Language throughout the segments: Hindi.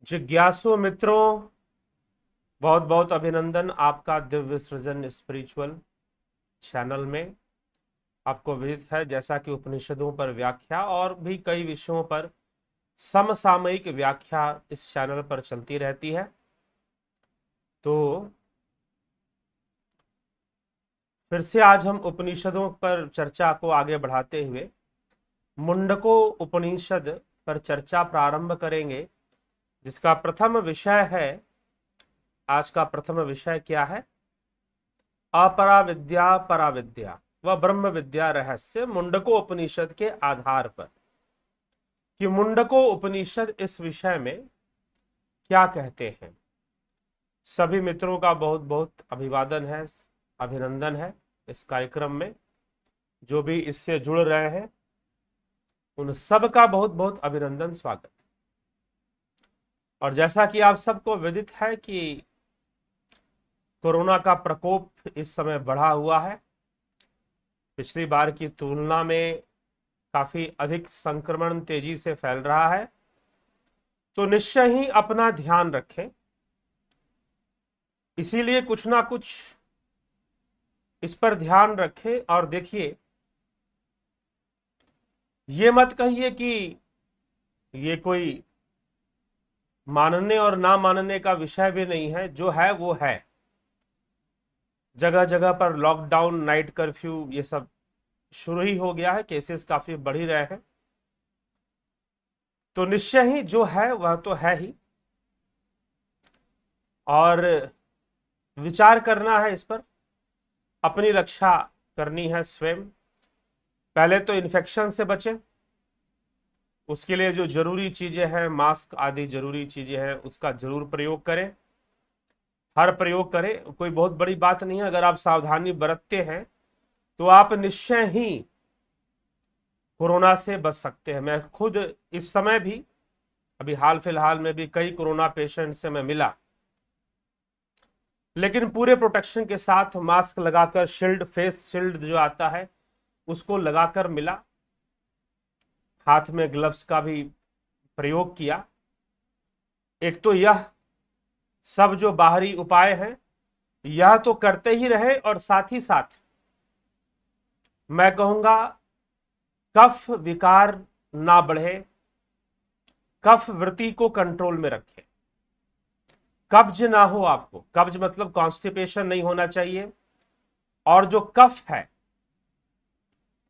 जिज्ञासु मित्रों, बहुत बहुत अभिनंदन। आपका दिव्य सृजन स्पिरिचुअल चैनल में आपको विदित है, जैसा कि उपनिषदों पर व्याख्या और भी कई विषयों पर समसामयिक व्याख्या इस चैनल पर चलती रहती है। तो फिर से आज हम उपनिषदों पर चर्चा को आगे बढ़ाते हुए मुंडको उपनिषद पर चर्चा प्रारंभ करेंगे, जिसका प्रथम विषय है। आज का प्रथम विषय क्या है? अपरा विद्या परा विद्या व ब्रह्म विद्या रहस्य, मुंडको उपनिषद के आधार पर कि मुंडको उपनिषद इस विषय में क्या कहते हैं। सभी मित्रों का बहुत बहुत अभिवादन है, अभिनंदन है। इस कार्यक्रम में जो भी इससे जुड़ रहे हैं उन सब का बहुत बहुत अभिनंदन, स्वागत। और जैसा कि आप सबको विदित है कि कोरोना का प्रकोप इस समय बढ़ा हुआ है। पिछली बार की तुलना में काफी अधिक संक्रमण तेजी से फैल रहा है। तो निश्चय ही अपना ध्यान रखें। इसीलिए कुछ ना कुछ इस पर ध्यान रखें। और देखिए, ये मत कहिए कि ये कोई मानने और ना मानने का विषय भी नहीं है। जो है वो है। जगह जगह पर लॉकडाउन, नाइट कर्फ्यू, ये सब शुरू ही हो गया है। केसेस काफी बढ़ ही रहे हैं। तो निश्चय ही जो है वह तो है ही, और विचार करना है इस पर। अपनी रक्षा करनी है स्वयं। पहले तो इन्फेक्शन से बचें। उसके लिए जो जरूरी चीजें हैं, मास्क आदि जरूरी चीजें हैं, उसका जरूर प्रयोग करें। हर प्रयोग करें, कोई बहुत बड़ी बात नहीं है। अगर आप सावधानी बरतते हैं तो आप निश्चय ही कोरोना से बच सकते हैं। मैं खुद इस समय भी, अभी हाल फिलहाल में भी कई कोरोना पेशेंट से मैं मिला, लेकिन पूरे प्रोटेक्शन के साथ मास्क लगाकर, शील्ड, फेस शील्ड जो आता है उसको लगाकर मिला। हाथ में ग्लव्स का भी प्रयोग किया। एक तो यह सब जो बाहरी उपाय हैं यह तो करते ही रहे, और साथ ही साथ मैं कहूंगा कफ विकार ना बढ़े, कफ वृत्ति को कंट्रोल में रखें। कब्ज ना हो आपको। कब्ज मतलब कॉन्स्टिपेशन नहीं होना चाहिए। और जो कफ है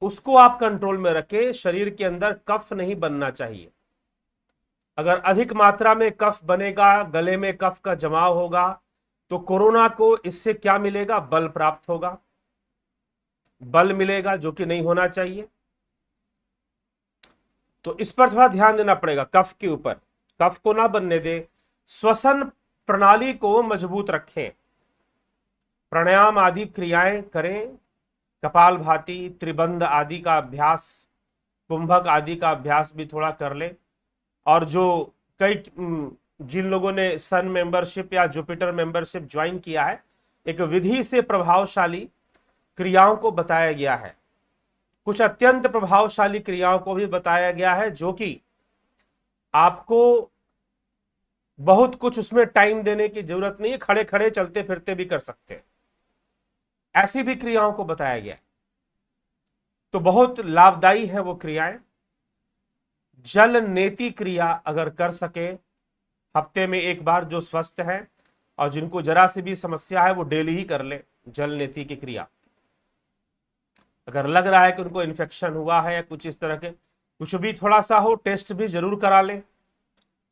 उसको आप कंट्रोल में रखें। शरीर के अंदर कफ नहीं बनना चाहिए। अगर अधिक मात्रा में कफ बनेगा, गले में कफ का जमाव होगा, तो कोरोना को इससे क्या मिलेगा? बल प्राप्त होगा, बल मिलेगा, जो कि नहीं होना चाहिए। तो इस पर थोड़ा ध्यान देना पड़ेगा, कफ के ऊपर। कफ को ना बनने दे। श्वसन प्रणाली को मजबूत रखें। प्राणायाम आदि क्रियाएं करें। कपालभाति, त्रिबंध आदि का अभ्यास, कुंभक आदि का अभ्यास भी थोड़ा कर ले। और जो कई जिन लोगों ने सन मेंबरशिप या जुपिटर मेंबरशिप ज्वाइन किया है, एक विधि से प्रभावशाली क्रियाओं को बताया गया है। कुछ अत्यंत प्रभावशाली क्रियाओं को भी बताया गया है, जो कि आपको बहुत कुछ उसमें टाइम देने की जरूरत नहीं है। खड़े खड़े चलते फिरते भी कर सकते हैं। ऐसी भी क्रियाओं को बताया गया है। तो बहुत लाभदायी है वो क्रियाएं। जल नेति क्रिया अगर कर सके हफ्ते में एक बार, जो स्वस्थ है, और जिनको जरा सी भी समस्या है वो डेली ही कर ले जल नेति की क्रिया। अगर लग रहा है कि उनको इन्फेक्शन हुआ है या कुछ इस तरह के कुछ भी थोड़ा सा हो, टेस्ट भी जरूर करा ले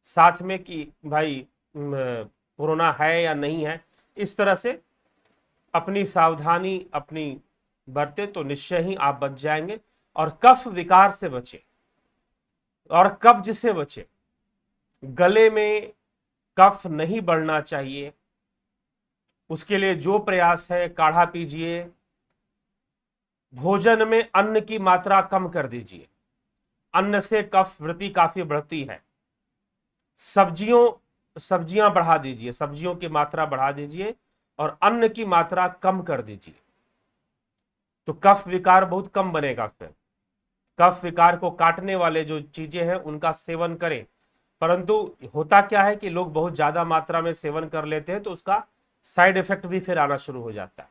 साथ में कि भाई कोरोना है या नहीं है। इस तरह से अपनी सावधानी अपनी बरते तो निश्चय ही आप बच जाएंगे। और कफ विकार से बचे और कब्ज से बचे। गले में कफ नहीं बढ़ना चाहिए। उसके लिए जो प्रयास है, काढ़ा पीजिए। भोजन में अन्न की मात्रा कम कर दीजिए। अन्न से कफ वृत्ति काफी बढ़ती है। सब्जियां बढ़ा दीजिए, सब्जियों की मात्रा बढ़ा दीजिए और अन्न की मात्रा कम कर दीजिए। तो कफ विकार बहुत कम बनेगा। फिर कफ विकार को काटने वाले जो चीजें हैं उनका सेवन करें। परंतु होता क्या है कि लोग बहुत ज्यादा मात्रा में सेवन कर लेते हैं तो उसका साइड इफेक्ट भी फिर आना शुरू हो जाता है।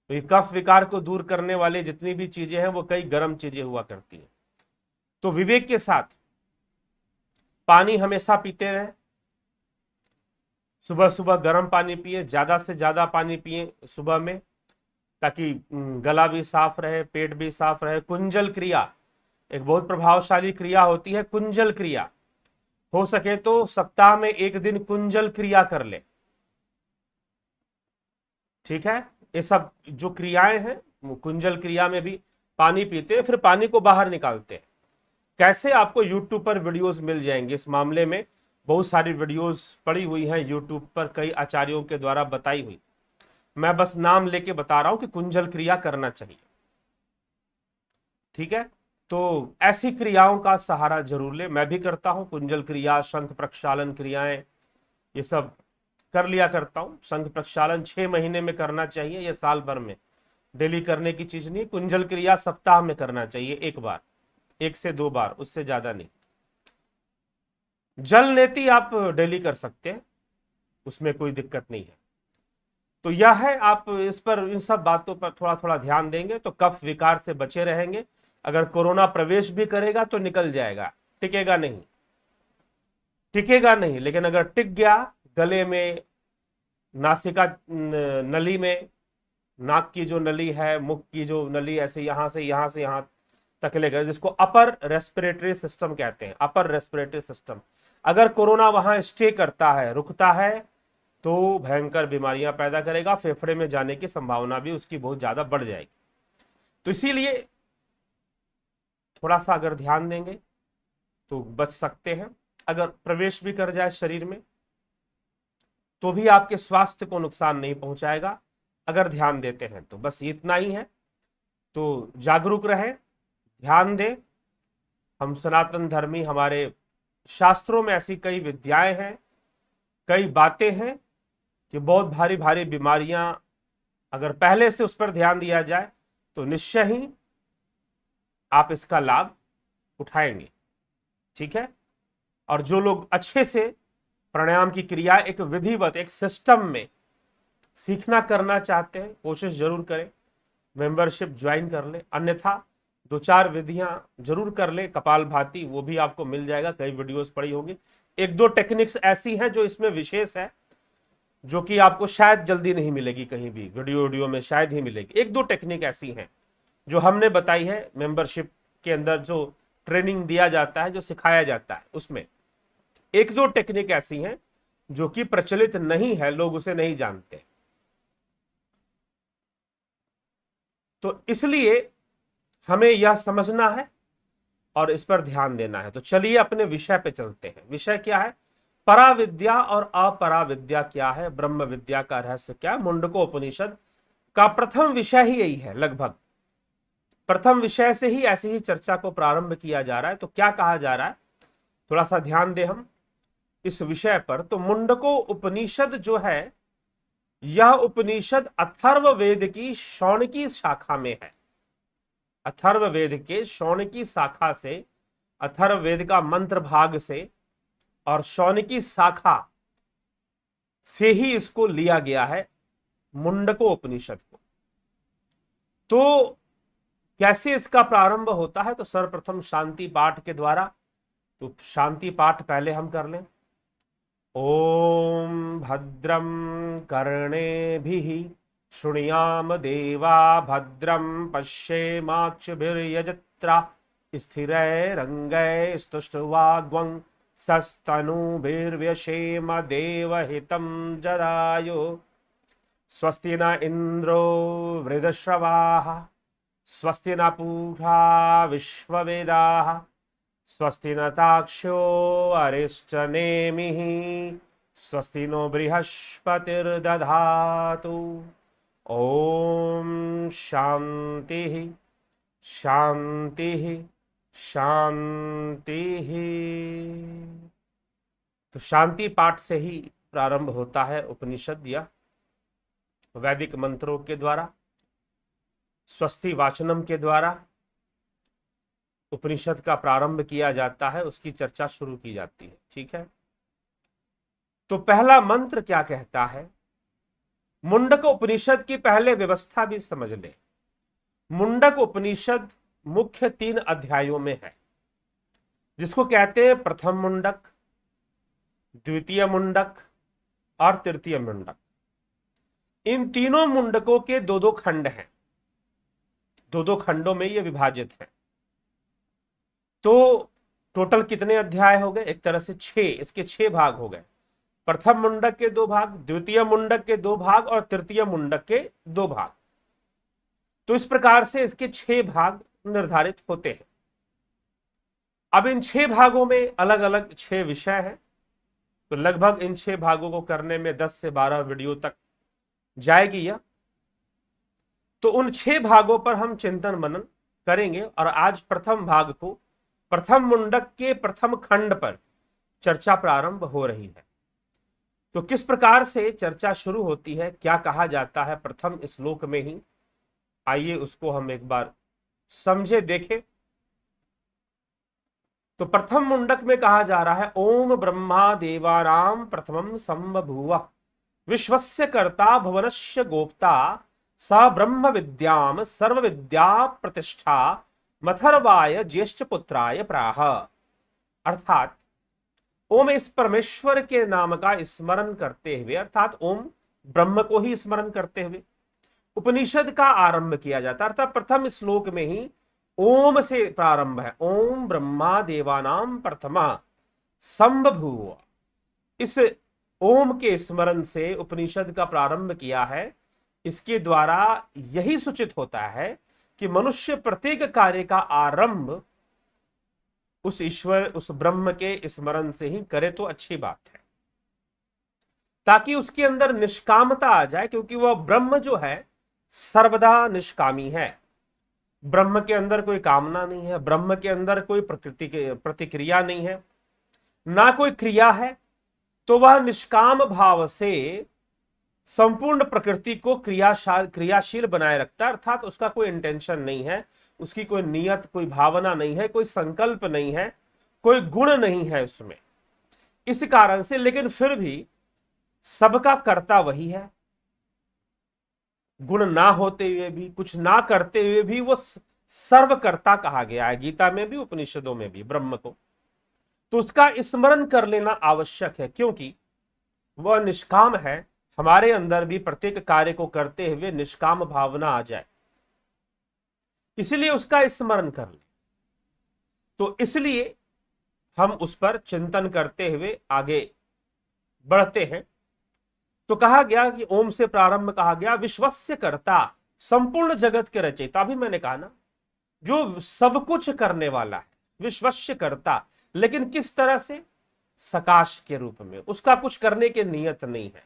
तो ये कफ विकार को दूर करने वाले जितनी भी चीजें हैं वो कई गर्म चीजें हुआ करती हैं। तो विवेक के साथ पानी हमेशा पीते रहें। सुबह सुबह गर्म पानी पिए, ज्यादा से ज्यादा पानी पिए सुबह में, ताकि गला भी साफ रहे, पेट भी साफ रहे। कुंजल क्रिया एक बहुत प्रभावशाली क्रिया होती है, कुंजल क्रिया। हो सके तो सप्ताह में एक दिन कुंजल क्रिया कर ले, ठीक है। ये सब जो क्रियाएं हैं कुंजल क्रिया में भी पानी पीते हैं, फिर पानी को बाहर निकालते हैं। कैसे, आपको YouTube पर वीडियोस मिल जाएंगे इस मामले में। बहुत सारी वीडियोस पड़ी हुई हैं YouTube पर, कई आचार्यों के द्वारा बताई हुई। मैं बस नाम लेके बता रहा हूं कि कुंजल क्रिया करना चाहिए, ठीक है। तो ऐसी क्रियाओं का सहारा जरूर ले। मैं भी करता हूं कुंजल क्रिया, शंख प्रक्षालन क्रियाएं, ये सब कर लिया करता हूं। शंख प्रक्षालन 6 महीने में करना चाहिए, ये साल भर में डेली करने की चीज नहीं। कुंजल क्रिया सप्ताह में करना चाहिए, एक बार, 1 से 2 बार, उससे ज्यादा नहीं। जल नेति आप डेली कर सकते हैं, उसमें कोई दिक्कत नहीं है। तो यह है, आप इस पर, इन सब बातों पर थोड़ा थोड़ा ध्यान देंगे तो कफ विकार से बचे रहेंगे। अगर कोरोना प्रवेश भी करेगा तो निकल जाएगा, टिकेगा नहीं, टिकेगा नहीं। लेकिन अगर टिक गया गले में, नासिका नली में, नाक की जो नली है, मुख की जो नली, ऐसे यहां से यहां तक लेकर, जिसको अपर रेस्पिरेटरी सिस्टम कहते हैं, अपर रेस्पिरेटरी सिस्टम, अगर कोरोना वहां स्टे करता है, रुकता है, तो भयंकर बीमारियां पैदा करेगा। फेफड़े में जाने की संभावना भी उसकी बहुत ज्यादा बढ़ जाएगी। तो इसीलिए थोड़ा सा अगर ध्यान देंगे तो बच सकते हैं। अगर प्रवेश भी कर जाए शरीर में तो भी आपके स्वास्थ्य को नुकसान नहीं पहुंचाएगा, अगर ध्यान देते हैं तो। बस इतना ही है। तो जागरूक रहे, ध्यान दें। हम सनातन धर्मी, हमारे शास्त्रों में ऐसी कई विद्याएं हैं, कई बातें हैं कि बहुत भारी भारी बीमारियां, अगर पहले से उस पर ध्यान दिया जाए तो निश्चय ही आप इसका लाभ उठाएंगे, ठीक है। और जो लोग अच्छे से प्राणायाम की क्रिया एक विधिवत, एक सिस्टम में सीखना करना चाहते हैं, कोशिश जरूर करें, मेंबरशिप ज्वाइन कर ले। अन्यथा 2-4 विधियां जरूर कर ले। कपालभाति वो भी आपको मिल जाएगा, कई वीडियोस पड़ी होगी। 1-2 टेक्निक्स ऐसी हैं जो इसमें विशेष है, जो कि आपको शायद जल्दी नहीं मिलेगी कहीं भी, वीडियो में शायद ही मिलेगी। 1-2 टेक्निक ऐसी हैं जो हमने बताई है मेंबरशिप के अंदर, जो ट्रेनिंग दिया जाता है, जो सिखाया जाता है, उसमें 1-2 टेक्निक ऐसी हैं जो कि प्रचलित नहीं है, लोग उसे नहीं जानते। तो इसलिए हमें यह समझना है और इस पर ध्यान देना है। तो चलिए अपने विषय पे चलते हैं। विषय क्या है? पराविद्या और अपराविद्या क्या है, ब्रह्म विद्या का रहस्य क्या है। मुंडको उपनिषद का प्रथम विषय ही यही है। लगभग प्रथम विषय से ही ऐसी ही चर्चा को प्रारंभ किया जा रहा है। तो क्या कहा जा रहा है, थोड़ा सा ध्यान दें हम इस विषय पर। तो मुंडको उपनिषद जो है, यह उपनिषद अथर्व वेद की शौनकी शाखा में है। अथर्व वेद के शौनकी शाखा से, अथर्व वेद का मंत्र भाग से और शौनकी शाखा से ही इसको लिया गया है, मुंडको उपनिषद को। तो कैसे इसका प्रारंभ होता है? तो सर्वप्रथम शांति पाठ के द्वारा। तो शांति पाठ पहले हम कर लें। ओम भद्रम कर्णेभिः शृणुयाम देवा भद्रम पश्येमाक्षभिर्यजत्रा स्थिरैरङ्गैस्तुष्टुवाग्वं सस्तनूभिर्व्यशेम देवहितं जदायु। स्वस्ति न इंद्रो वृद्धश्रवाः स्वस्ति न पूषा विश्ववेदाः स्वस्ति न ताक्ष्यो अरिष्टनेमिः स्वस्ति नो बृहस्पतिर्दधातु। ओम शांति शांति शांति। तो शांति पाठ से ही प्रारंभ होता है उपनिषद या वैदिक मंत्रों के द्वारा, स्वस्ति वाचनम के द्वारा उपनिषद का प्रारंभ किया जाता है, उसकी चर्चा शुरू की जाती है। ठीक है, तो पहला मंत्र क्या कहता है? मुंडक उपनिषद की पहले व्यवस्था भी समझ ले। मुंडक उपनिषद मुख्य 3 अध्यायों में है, जिसको कहते हैं प्रथम मुंडक, द्वितीय मुंडक और तृतीय मुंडक। इन तीनों मुंडकों के 2-2 खंड हैं, 2-2 खंडों में ये विभाजित है। तो टोटल कितने अध्याय हो गए? एक तरह से 6, इसके 6 भाग हो गए। प्रथम मुंडक के 2 भाग, द्वितीय मुंडक के 2 भाग और तृतीय मुंडक के 2 भाग। तो इस प्रकार से इसके 6 भाग निर्धारित होते हैं। अब इन 6 भागों में अलग अलग 6 विषय हैं, तो लगभग इन 6 भागों को करने में 10 से 12 वीडियो तक जाएगी यह। तो उन 6 भागों पर हम चिंतन मनन करेंगे और आज प्रथम भाग को, प्रथम मुंडक के प्रथम खंड पर चर्चा प्रारंभ हो रही है। तो किस प्रकार से चर्चा शुरू होती है, क्या कहा जाता है प्रथम श्लोक में ही, आइए उसको हम एक बार समझे, देखें। तो प्रथम मुंडक में कहा जा रहा है, ओम ब्रह्मा देवानां प्रथमं संबभूव विश्वस्य कर्ता भुवनस्य गोप्ता स ब्रह्म विद्याम सर्व विद्या प्रतिष्ठा मथर्वाय ज्येष्ठ पुत्राय प्राह। अर्थात ओम इस परमेश्वर के नाम का स्मरण करते हुए, अर्थात ओम ब्रह्म को ही स्मरण करते हुए उपनिषद का आरंभ किया जाता है। अर्थात प्रथम श्लोक में ही ओम से प्रारंभ है। ओम ब्रह्मा देवानां प्रथमा संबभूव, इस ओम के स्मरण से उपनिषद का प्रारंभ किया है। इसके द्वारा यही सूचित होता है कि मनुष्य प्रत्येक कार्य का आरंभ उस ईश्वर, उस ब्रह्म के स्मरण से ही करे तो अच्छी बात है, ताकि उसके अंदर निष्कामता आ जाए, क्योंकि वह ब्रह्म जो है सर्वदा निष्कामी है। ब्रह्म के अंदर कोई कामना नहीं है, ब्रह्म के अंदर कोई प्रकृति के प्रतिक्रिया नहीं है, ना कोई क्रिया है। तो वह निष्काम भाव से संपूर्ण प्रकृति को क्रियाशील बनाए रखता है। अर्थात उसका कोई इंटेंशन नहीं है, उसकी कोई नियत, कोई भावना नहीं है, कोई संकल्प नहीं है, कोई गुण नहीं है उसमें। इस कारण से, लेकिन फिर भी सबका कर्ता वही है। गुण ना होते हुए भी, कुछ ना करते हुए भी वो सर्वकर्ता कहा गया है, गीता में भी उपनिषदों में भी ब्रह्म को। तो उसका स्मरण कर लेना आवश्यक है, क्योंकि वह निष्काम है। हमारे अंदर भी प्रत्येक कार्य को करते हुए निष्काम भावना आ जाए, इसलिए उसका स्मरण कर ले। तो इसलिए हम उस पर चिंतन करते हुए आगे बढ़ते हैं। तो कहा गया कि ओम से प्रारंभ कहा गया, विश्वस्य कर्ता, संपूर्ण जगत के रचयिता। अभी मैंने कहा ना, जो सब कुछ करने वाला है, विश्वस्य कर्ता। लेकिन किस तरह से? सकाश के रूप में। उसका कुछ करने की नियत नहीं है,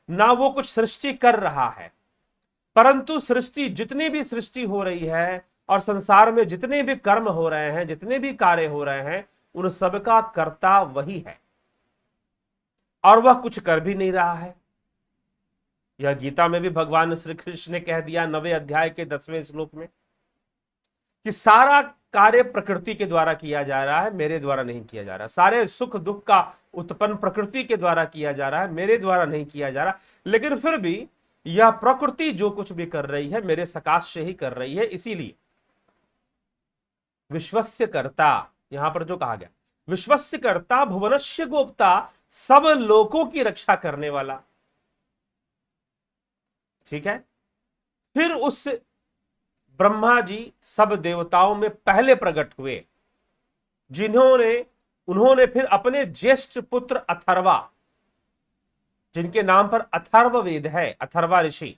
ना वो कुछ सृष्टि कर रहा है, परंतु सृष्टि, जितनी भी सृष्टि हो रही है और संसार में जितने भी कर्म हो रहे हैं, जितने भी कार्य हो रहे हैं, उन सबका कर्ता वही है, और वह कुछ कर भी नहीं रहा है। यह गीता में भी भगवान श्री कृष्ण ने कह दिया 9वें अध्याय के 10वें श्लोक में, कि सारा कार्य प्रकृति के द्वारा किया जा रहा है, मेरे द्वारा नहीं किया जा रहा। सारे सुख दुख का उत्पन्न प्रकृति के द्वारा किया जा रहा है, मेरे द्वारा नहीं किया जा रहा। लेकिन फिर भी यह प्रकृति जो कुछ भी कर रही है, मेरे सकाश से ही कर रही है। इसीलिए विश्वस्य कर्ता, यहां पर जो कहा गया, विश्वस्य कर्ता भुवनस्य गोप्ता, सब लोकों की रक्षा करने वाला। ठीक है। फिर उस ब्रह्मा जी सब देवताओं में पहले प्रकट हुए, उन्होंने फिर अपने ज्येष्ठ पुत्र अथर्वा, जिनके नाम पर अथर्ववेद है, अथर्वा ऋषि,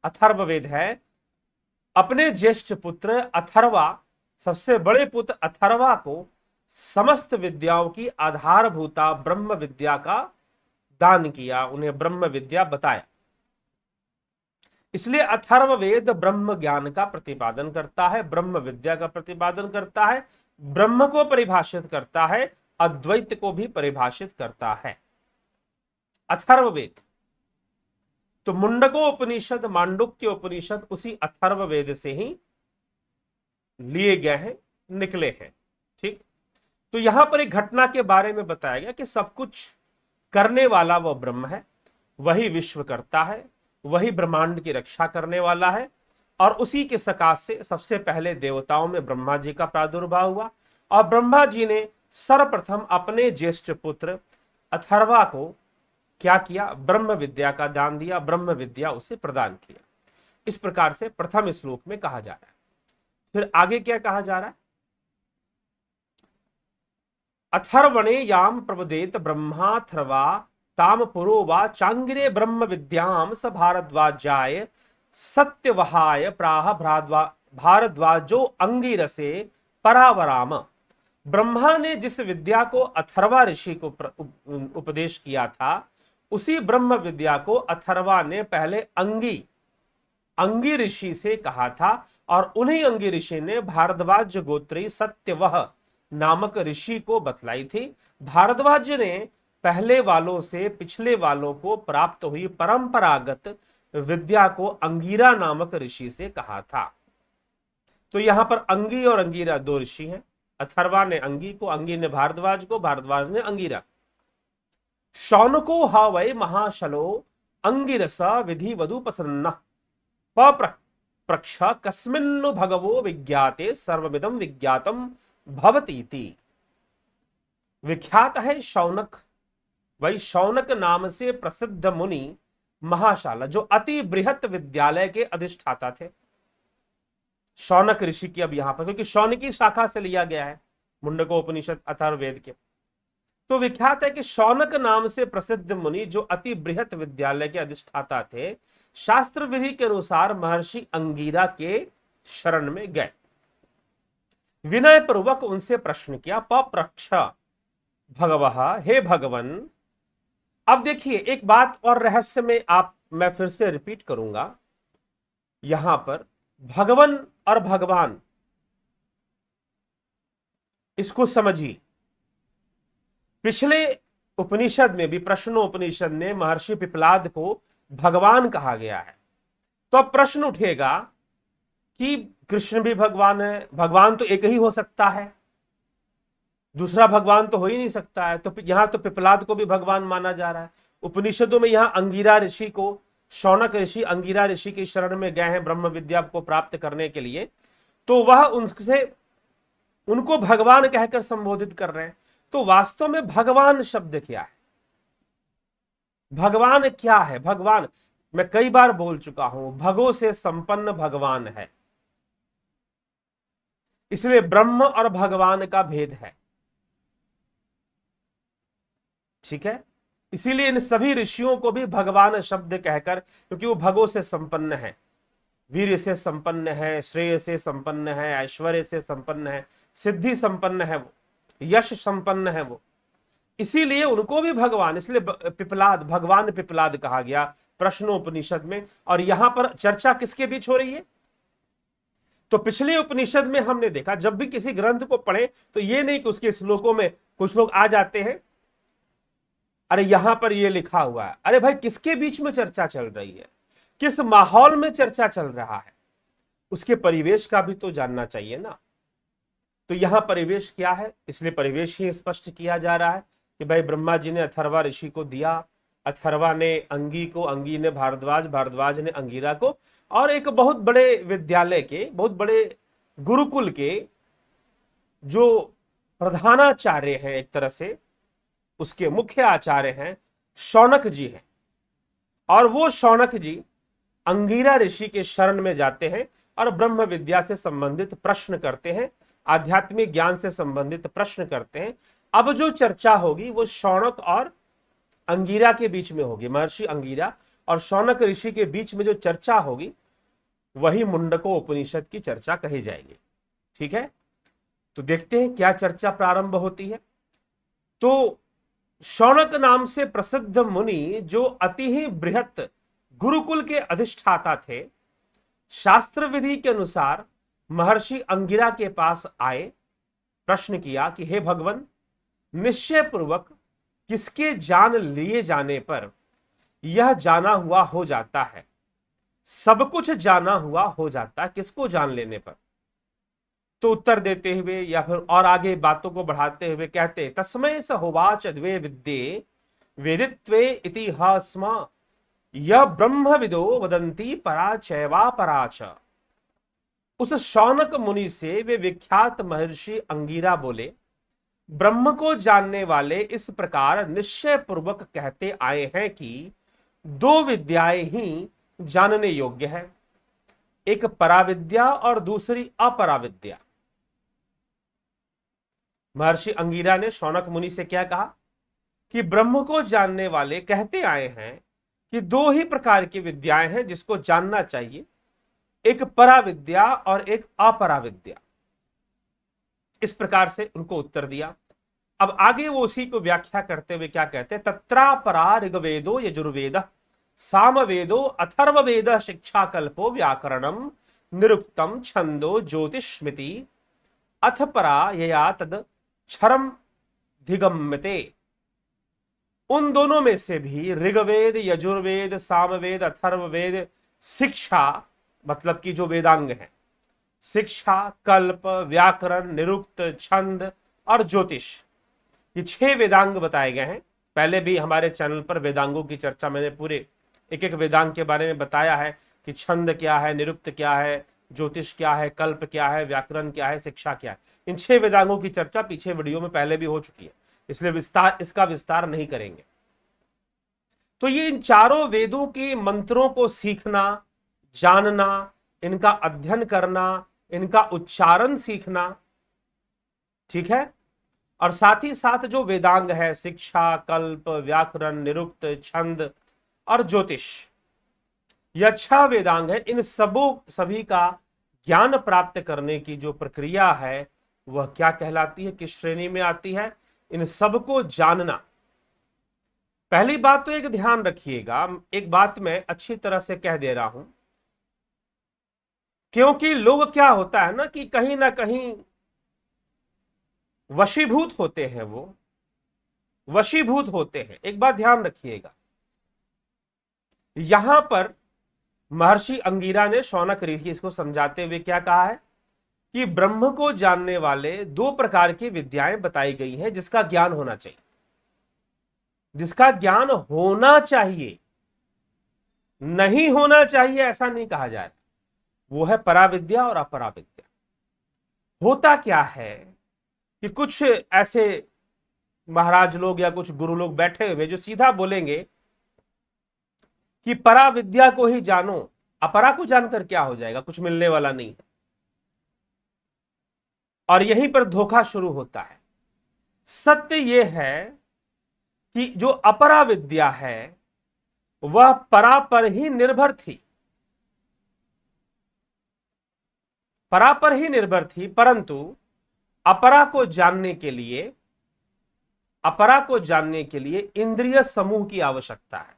अथर्ववेद है, अपने ज्येष्ठ पुत्र अथर्वा, सबसे बड़े पुत्र अथर्वा को समस्त विद्याओं की आधारभूता ब्रह्म विद्या का दान किया, उन्हें ब्रह्म विद्या बताया। इसलिए अथर्ववेद ब्रह्म ज्ञान का प्रतिपादन करता है, ब्रह्म विद्या का प्रतिपादन करता है, ब्रह्म को परिभाषित करता है, अद्वैत को भी परिभाषित करता है अथर्ववेद। तो मुंडकोपनिषद, मांडुक्य उपनिषद उसी अथर्ववेद से ही लिए गए हैं। निकले हैं। ठीक, तो यहां पर एक घटना के बारे में बताया गया कि सब कुछ करने वाला वह ब्रह्म है, वही विश्व करता है, वही ब्रह्मांड की रक्षा करने वाला है, और उसी के सकाश से सबसे पहले देवताओं में ब्रह्मा जी का प्रादुर्भाव हुआ, और ब्रह्मा जी ने सर्वप्रथम अपने ज्येष्ठ पुत्र अथर्वा को क्या किया, ब्रह्म विद्या का दान दिया, ब्रह्म विद्या उसे प्रदान किया। इस प्रकार से प्रथम श्लोक में कहा जा रहा है। फिर आगे क्या कहा जा रहा है, अथर्वणे याम प्रवदेत ब्रह्माथर्वा ताम पुरो वा चांगिरे ब्रह्म विद्याम स भारद्वाजाय सत्यवहाय प्राह भारद्वाजो अंगिरसे परावराम। ब्रह्मा ने जिस विद्या को अथर्वा ऋषि को उपदेश किया था, उसी ब्रह्म विद्या को अथर्वा ने पहले अंगी ऋषि से कहा था, और उन्हीं अंगी ऋषि ने भारद्वाज गोत्री सत्यवह नामक ऋषि को बतलाई थी। भारद्वाज ने पहले वालों से पिछले वालों को प्राप्त हुई परंपरागत विद्या को अंगीरा नामक ऋषि से कहा था। तो यहां पर अंगी और अंगीरा दो ऋषि हैं, अथर्वा ने अंगी को, अंगी ने भारद्वाज को, भारद्वाज ने अंगीरा। शौनको हा वै महाशलो अंगिरस विधि वधुपसन्न पप्रक्ष कस्मिन्नु भगवो विज्ञाते सर्वमिदं विज्ञातम भवतीति। विख्यात है शौनक, वही शौनक नाम से प्रसिद्ध मुनि महाशाला, जो अति बृहत विद्यालय के अधिष्ठाता थे। शौनक ऋषि की अब यहां पर, क्योंकि शौनकी शाखा से लिया गया है मुंडकोपनिषद अथर्ववेद के, तो विख्यात है कि शौनक नाम से प्रसिद्ध मुनि जो अति बृहत विद्यालय के अधिष्ठाता थे, शास्त्र विधि के अनुसार महर्षि अंगीरा के शरण में गए, विनय पूर्वक उनसे प्रश्न किया, पप्रक्ष भगवः, हे भगवन। अब देखिए एक बात और रहस्य में मैं फिर से रिपीट करूंगा, यहां पर भगवन और भगवान, इसको समझिए। पिछले उपनिषद में भी, प्रश्नोपनिषद में महर्षि पिपलाद को भगवान कहा गया है। तो अब प्रश्न उठेगा कि कृष्ण भी भगवान है, भगवान तो एक ही हो सकता है, दूसरा भगवान तो हो ही नहीं सकता है। तो यहां तो पिपलाद को भी भगवान माना जा रहा है। उपनिषदों में यहां अंगीरा ऋषि को, शौनक ऋषि अंगीरा ऋषि की शरण में गए हैं ब्रह्म विद्या को प्राप्त करने के लिए, तो वह उनको भगवान कहकर संबोधित कर रहे हैं। तो वास्तव में भगवान शब्द क्या है, भगवान क्या है? भगवान, मैं कई बार बोल चुका हूं, भगो से संपन्न भगवान है, इसलिए ब्रह्म और भगवान का भेद है। ठीक है, इसीलिए इन सभी ऋषियों को भी भगवान शब्द कहकर, क्योंकि वो भगो से संपन्न है, वीर से संपन्न है, श्रेय से संपन्न है, ऐश्वर्य से संपन्न है, सिद्धि संपन्न है, वो यश संपन्न है वो, इसीलिए उनको भी भगवान, इसलिए पिपलाद, भगवान पिपलाद कहा गया प्रश्नोपनिषद में। और यहां पर चर्चा किसके बीच हो रही है? तो पिछले उपनिषद में हमने देखा, जब भी किसी ग्रंथ को पढ़े तो ये नहीं कि उसके श्लोकों में कुछ लोग आ जाते हैं, अरे यहां पर ये लिखा हुआ है, अरे भाई किसके बीच में चर्चा चल रही है, किस माहौल में चर्चा चल रहा है, उसके परिवेश का भी तो जानना चाहिए ना। तो यहां परिवेश क्या है, इसलिए परिवेश ही स्पष्ट किया जा रहा है कि भाई ब्रह्मा जी ने अथर्वा ऋषि को दिया, अथर्वा ने अंगी को, अंगी ने भारद्वाज, भारद्वाज ने अंगीरा को, और एक बहुत बड़े विद्यालय के, बहुत बड़े गुरुकुल के जो प्रधानाचार्य हैं, एक तरह से उसके मुख्य आचार्य हैं शौनक जी हैं, और वो शौनक जी अंगीरा ऋषि के शरण में जाते हैं और ब्रह्म विद्या से संबंधित प्रश्न करते हैं, आध्यात्मिक ज्ञान से संबंधित प्रश्न करते हैं। अब जो चर्चा होगी वो शौनक और अंगीरा के बीच में होगी, महर्षि अंगीरा और शौनक ऋषि के बीच में जो चर्चा होगी वही मुंडको उपनिषद की चर्चा कही जाएगी। ठीक है, तो देखते हैं क्या चर्चा प्रारंभ होती है। तो शौनक नाम से प्रसिद्ध मुनि जो अति ही बृहत गुरुकुल के अधिष्ठाता थे, शास्त्र विधि के अनुसार महर्षि अंगिरा के पास आए, प्रश्न किया कि हे भगवान, निश्चय पूर्वक किसके जान लिए जाने पर यह जाना हुआ हो जाता है, सब कुछ जाना हुआ हो जाता है, किसको जान लेने पर? तो उत्तर देते हुए या फिर और आगे बातों को बढ़ाते हुए कहते, तस्मै स होवाच द्वे विद्ये वेदित्वे इतिहास्मा यह ब्रह्मविदो वदंती परा चैवा पराच। उस शौनक मुनि से वे विख्यात महर्षि अंगीरा बोले, ब्रह्म को जानने वाले इस प्रकार निश्चय पूर्वक कहते आए हैं कि दो विद्याएं ही जानने योग्य है, एक पराविद्या और दूसरी अपराविद्या। महर्षि अंगीरा ने शौनक मुनि से क्या कहा कि ब्रह्म को जानने वाले कहते आए हैं कि दो ही प्रकार की विद्याएं हैं जिसको जानना चाहिए, एक पराविद्या और एक अपराविद्या। इस प्रकार से उनको उत्तर दिया। अब आगे वो उसी को व्याख्या करते हुए क्या कहते हैं, तत्रा परा ऋग्वेदो यजुर्वेद सामवेदो अथर्ववेद शिक्षाकल्पो व्याकरणम निरुक्तम छंदो ज्योतिष्मिति अथ परा यया तद क्षरम धिगम्यते। उन दोनों में से भी ऋग्वेद यजुर्वेद सामवेद अथर्ववेद शिक्षा मतलब कि जो वेदांग है, शिक्षा कल्प व्याकरण निरुक्त छंद और ज्योतिष, ये 6 वेदांग बताए गए हैं। पहले भी हमारे चैनल पर वेदांगों की चर्चा मैंने पूरे एक एक वेदांग के बारे में बताया है कि छंद क्या है, निरुक्त क्या है, ज्योतिष क्या है, कल्प क्या है, व्याकरण क्या है, शिक्षा क्या है। इन 6 वेदांगों की चर्चा पीछे वीडियो में पहले भी हो चुकी है, इसलिए इसका विस्तार नहीं करेंगे। तो ये इन चारों वेदों के मंत्रों को सीखना, जानना, इनका अध्ययन करना, इनका उच्चारण सीखना, ठीक है, और साथ ही साथ जो वेदांग है शिक्षा कल्प व्याकरण निरुक्त छंद और ज्योतिष, यह 6 वेदांग है। इन सभी का ज्ञान प्राप्त करने की जो प्रक्रिया है वह क्या कहलाती है, किस श्रेणी में आती है, इन सबको जानना। पहली बात तो एक ध्यान रखिएगा, एक बात मैं अच्छी तरह से कह दे रहा हूं, क्योंकि लोग क्या होता है ना कि कहीं ना कहीं वशीभूत होते हैं, वो वशीभूत होते हैं। एक बात ध्यान रखिएगा, यहां पर महर्षि अंगीरा ने शौनक ऋषि इसको समझाते हुए क्या कहा है कि ब्रह्म को जानने वाले 2 प्रकार की विद्याएं बताई गई हैं जिसका ज्ञान होना चाहिए, जिसका ज्ञान होना चाहिए, नहीं होना चाहिए ऐसा नहीं कहा जाए। वो है पराविद्या और अपराविद्या। होता क्या है कि कुछ ऐसे महाराज लोग या कुछ गुरु लोग बैठे हुए जो सीधा बोलेंगे कि पराविद्या को ही जानो, अपरा को जानकर क्या हो जाएगा, कुछ मिलने वाला नहीं है। और यहीं पर धोखा शुरू होता है। सत्य यह है कि जो अपरा विद्या है वह परा पर ही निर्भर थी, परा पर ही निर्भर थी, परंतु अपरा को जानने के लिए इंद्रिय समूह की आवश्यकता है।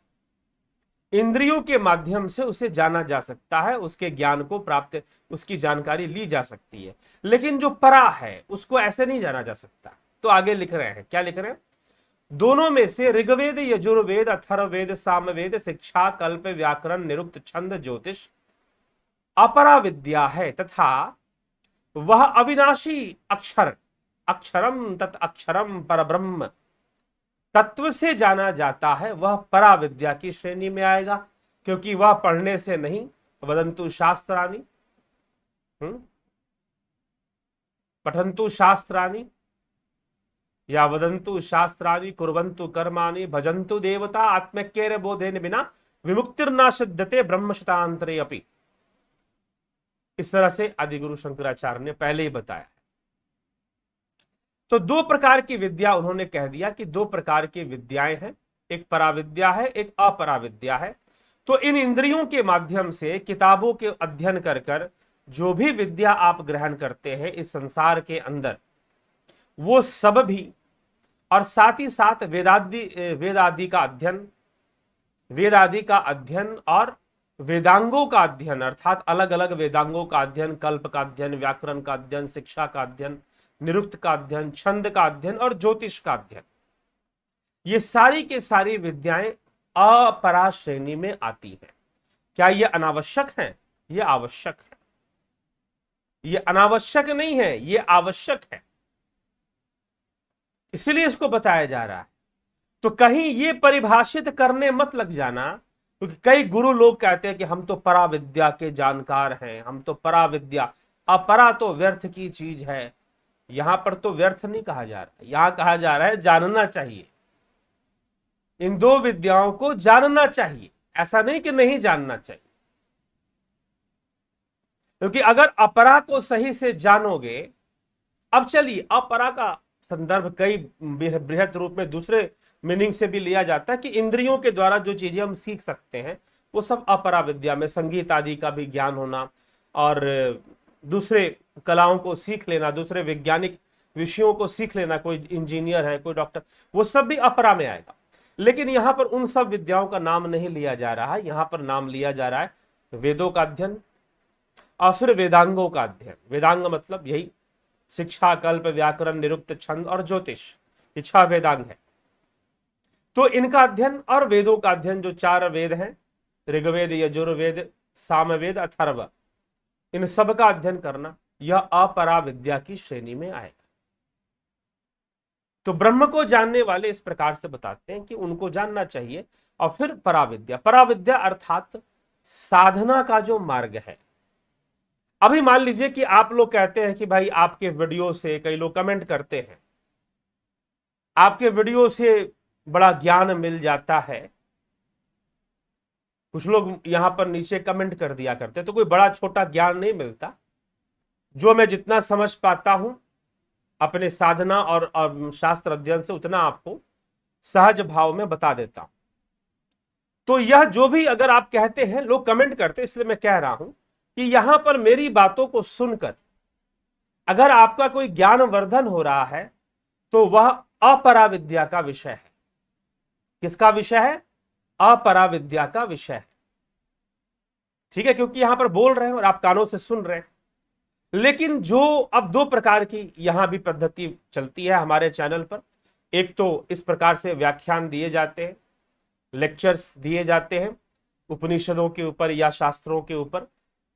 इंद्रियों के माध्यम से उसे जाना जा सकता है, उसके ज्ञान को प्राप्त, उसकी जानकारी ली जा सकती है। लेकिन जो परा है उसको ऐसे नहीं जाना जा सकता। तो आगे लिख रहे हैं, क्या लिख रहे हैं, दोनों में से ऋग्वेद यजुर्वेद अथर्ववेद सामवेद शिक्षा कल्प व्याकरण निरुक्त छंद ज्योतिष अपरा विद्या है तथा वह अविनाशी अक्षर अक्षरम तत् अक्षरम परब्रह्म तत्व से जाना जाता है, वह पराविद्या की श्रेणी में आएगा, क्योंकि वह पढ़ने से नहीं, वदंतु शास्त्राणि पठन्तु शास्त्राणि या वदंतु शास्त्राणि कुर्वन्तु कर्माणि भजन्तु देवता आत्मैक्येन बोधेन बिना विमुक्तिर्न सिद्ध्यते ब्रह्मशतान्तरे अपि। इस तरह से आदिगुरु शंकराचार्य ने पहले ही बताया। तो 2 प्रकार की विद्या उन्होंने कह दिया कि 2 प्रकार की विद्याएं हैं, एक पराविद्या है एक अपराविद्या है। तो इन इंद्रियों के माध्यम से किताबों के अध्ययन कर जो भी विद्या आप ग्रहण करते हैं इस संसार के अंदर, वो सब भी, और साथ ही साथ वेदादि का अध्ययन और वेदांगों का अध्ययन, अर्थात अलग अलग वेदांगों का अध्ययन, कल्प का अध्ययन, व्याकरण का अध्ययन, शिक्षा का अध्ययन, निरुक्त का अध्ययन, छंद का अध्ययन और ज्योतिष का अध्ययन, ये सारी के सारी विद्याएं अपरा श्रेणी में आती हैं। क्या ये अनावश्यक है? ये आवश्यक है। ये अनावश्यक नहीं है, ये आवश्यक है, इसलिए इसको बताया जा रहा है। तो कहीं ये परिभाषित करने मत लग जाना, क्योंकि कई गुरु लोग कहते हैं कि हम तो पराविद्या के जानकार हैं, हम तो पराविद्या। अपरा तो व्यर्थ की चीज है, यहां पर तो व्यर्थ नहीं कहा जा रहा, यहां कहा जा रहा है जानना चाहिए, इन दो विद्याओं को जानना चाहिए, ऐसा नहीं कि नहीं जानना चाहिए। क्योंकि अगर अपरा को सही से जानोगे, अब चलिए अपरा का संदर्भ कई बृहत रूप में दूसरे मीनिंग से भी लिया जाता है कि इंद्रियों के द्वारा जो चीजें हम सीख सकते हैं वो सब अपरा विद्या में, संगीत आदि का भी ज्ञान होना और दूसरे कलाओं को सीख लेना, दूसरे वैज्ञानिक विषयों को सीख लेना, कोई इंजीनियर है, कोई डॉक्टर, वो सब भी अपरा में आएगा। लेकिन यहां पर उन सब विद्याओं का नाम नहीं लिया जा रहा है, यहां पर नाम लिया जा रहा है वेदों का अध्ययन और फिर वेदांगों का अध्ययन। वेदांग मतलब यही शिक्षा, कल्प, व्याकरण, निरुक्त, छंद और ज्योतिष, ये 6 वेदांग है। तो इनका अध्ययन और वेदों का अध्ययन, जो 4 वेद हैं, ऋग्वेद, यजुर्वेद, सामवेद, अथर्व, इन सब का अध्ययन करना, यह अपरा विद्या की श्रेणी में आएगा। तो ब्रह्म को जानने वाले इस प्रकार से बताते हैं कि उनको जानना चाहिए। और फिर पराविद्या, पराविद्या अर्थात साधना का जो मार्ग है। अभी मान लीजिए कि आप लोग कहते हैं कि भाई आपके वीडियो से, कई लोग कमेंट करते हैं, आपके वीडियो से बड़ा ज्ञान मिल जाता है, कुछ लोग यहां पर नीचे कमेंट कर दिया करते हैं, तो कोई बड़ा छोटा ज्ञान नहीं मिलता, जो मैं जितना समझ पाता हूं अपने साधना और शास्त्र अध्ययन से, उतना आपको सहज भाव में बता देता हूं। तो यह जो भी अगर आप कहते हैं, लोग कमेंट करते, इसलिए मैं कह रहा हूं कि यहां पर मेरी बातों को सुनकर अगर आपका कोई ज्ञान वर्धन हो रहा है तो वह अपराविद्या का विषय है। किसका विषय है? अपराविद्या का विषय है। ठीक है, क्योंकि यहां पर बोल रहे हैं और आप कानों से सुन रहे हैं। लेकिन जो अब 2 प्रकार की यहां भी पद्धति चलती है हमारे चैनल पर। एक तो इस प्रकार से व्याख्यान दिए जाते हैं, लेक्चर्स दिए जाते हैं उपनिषदों के ऊपर या शास्त्रों के ऊपर,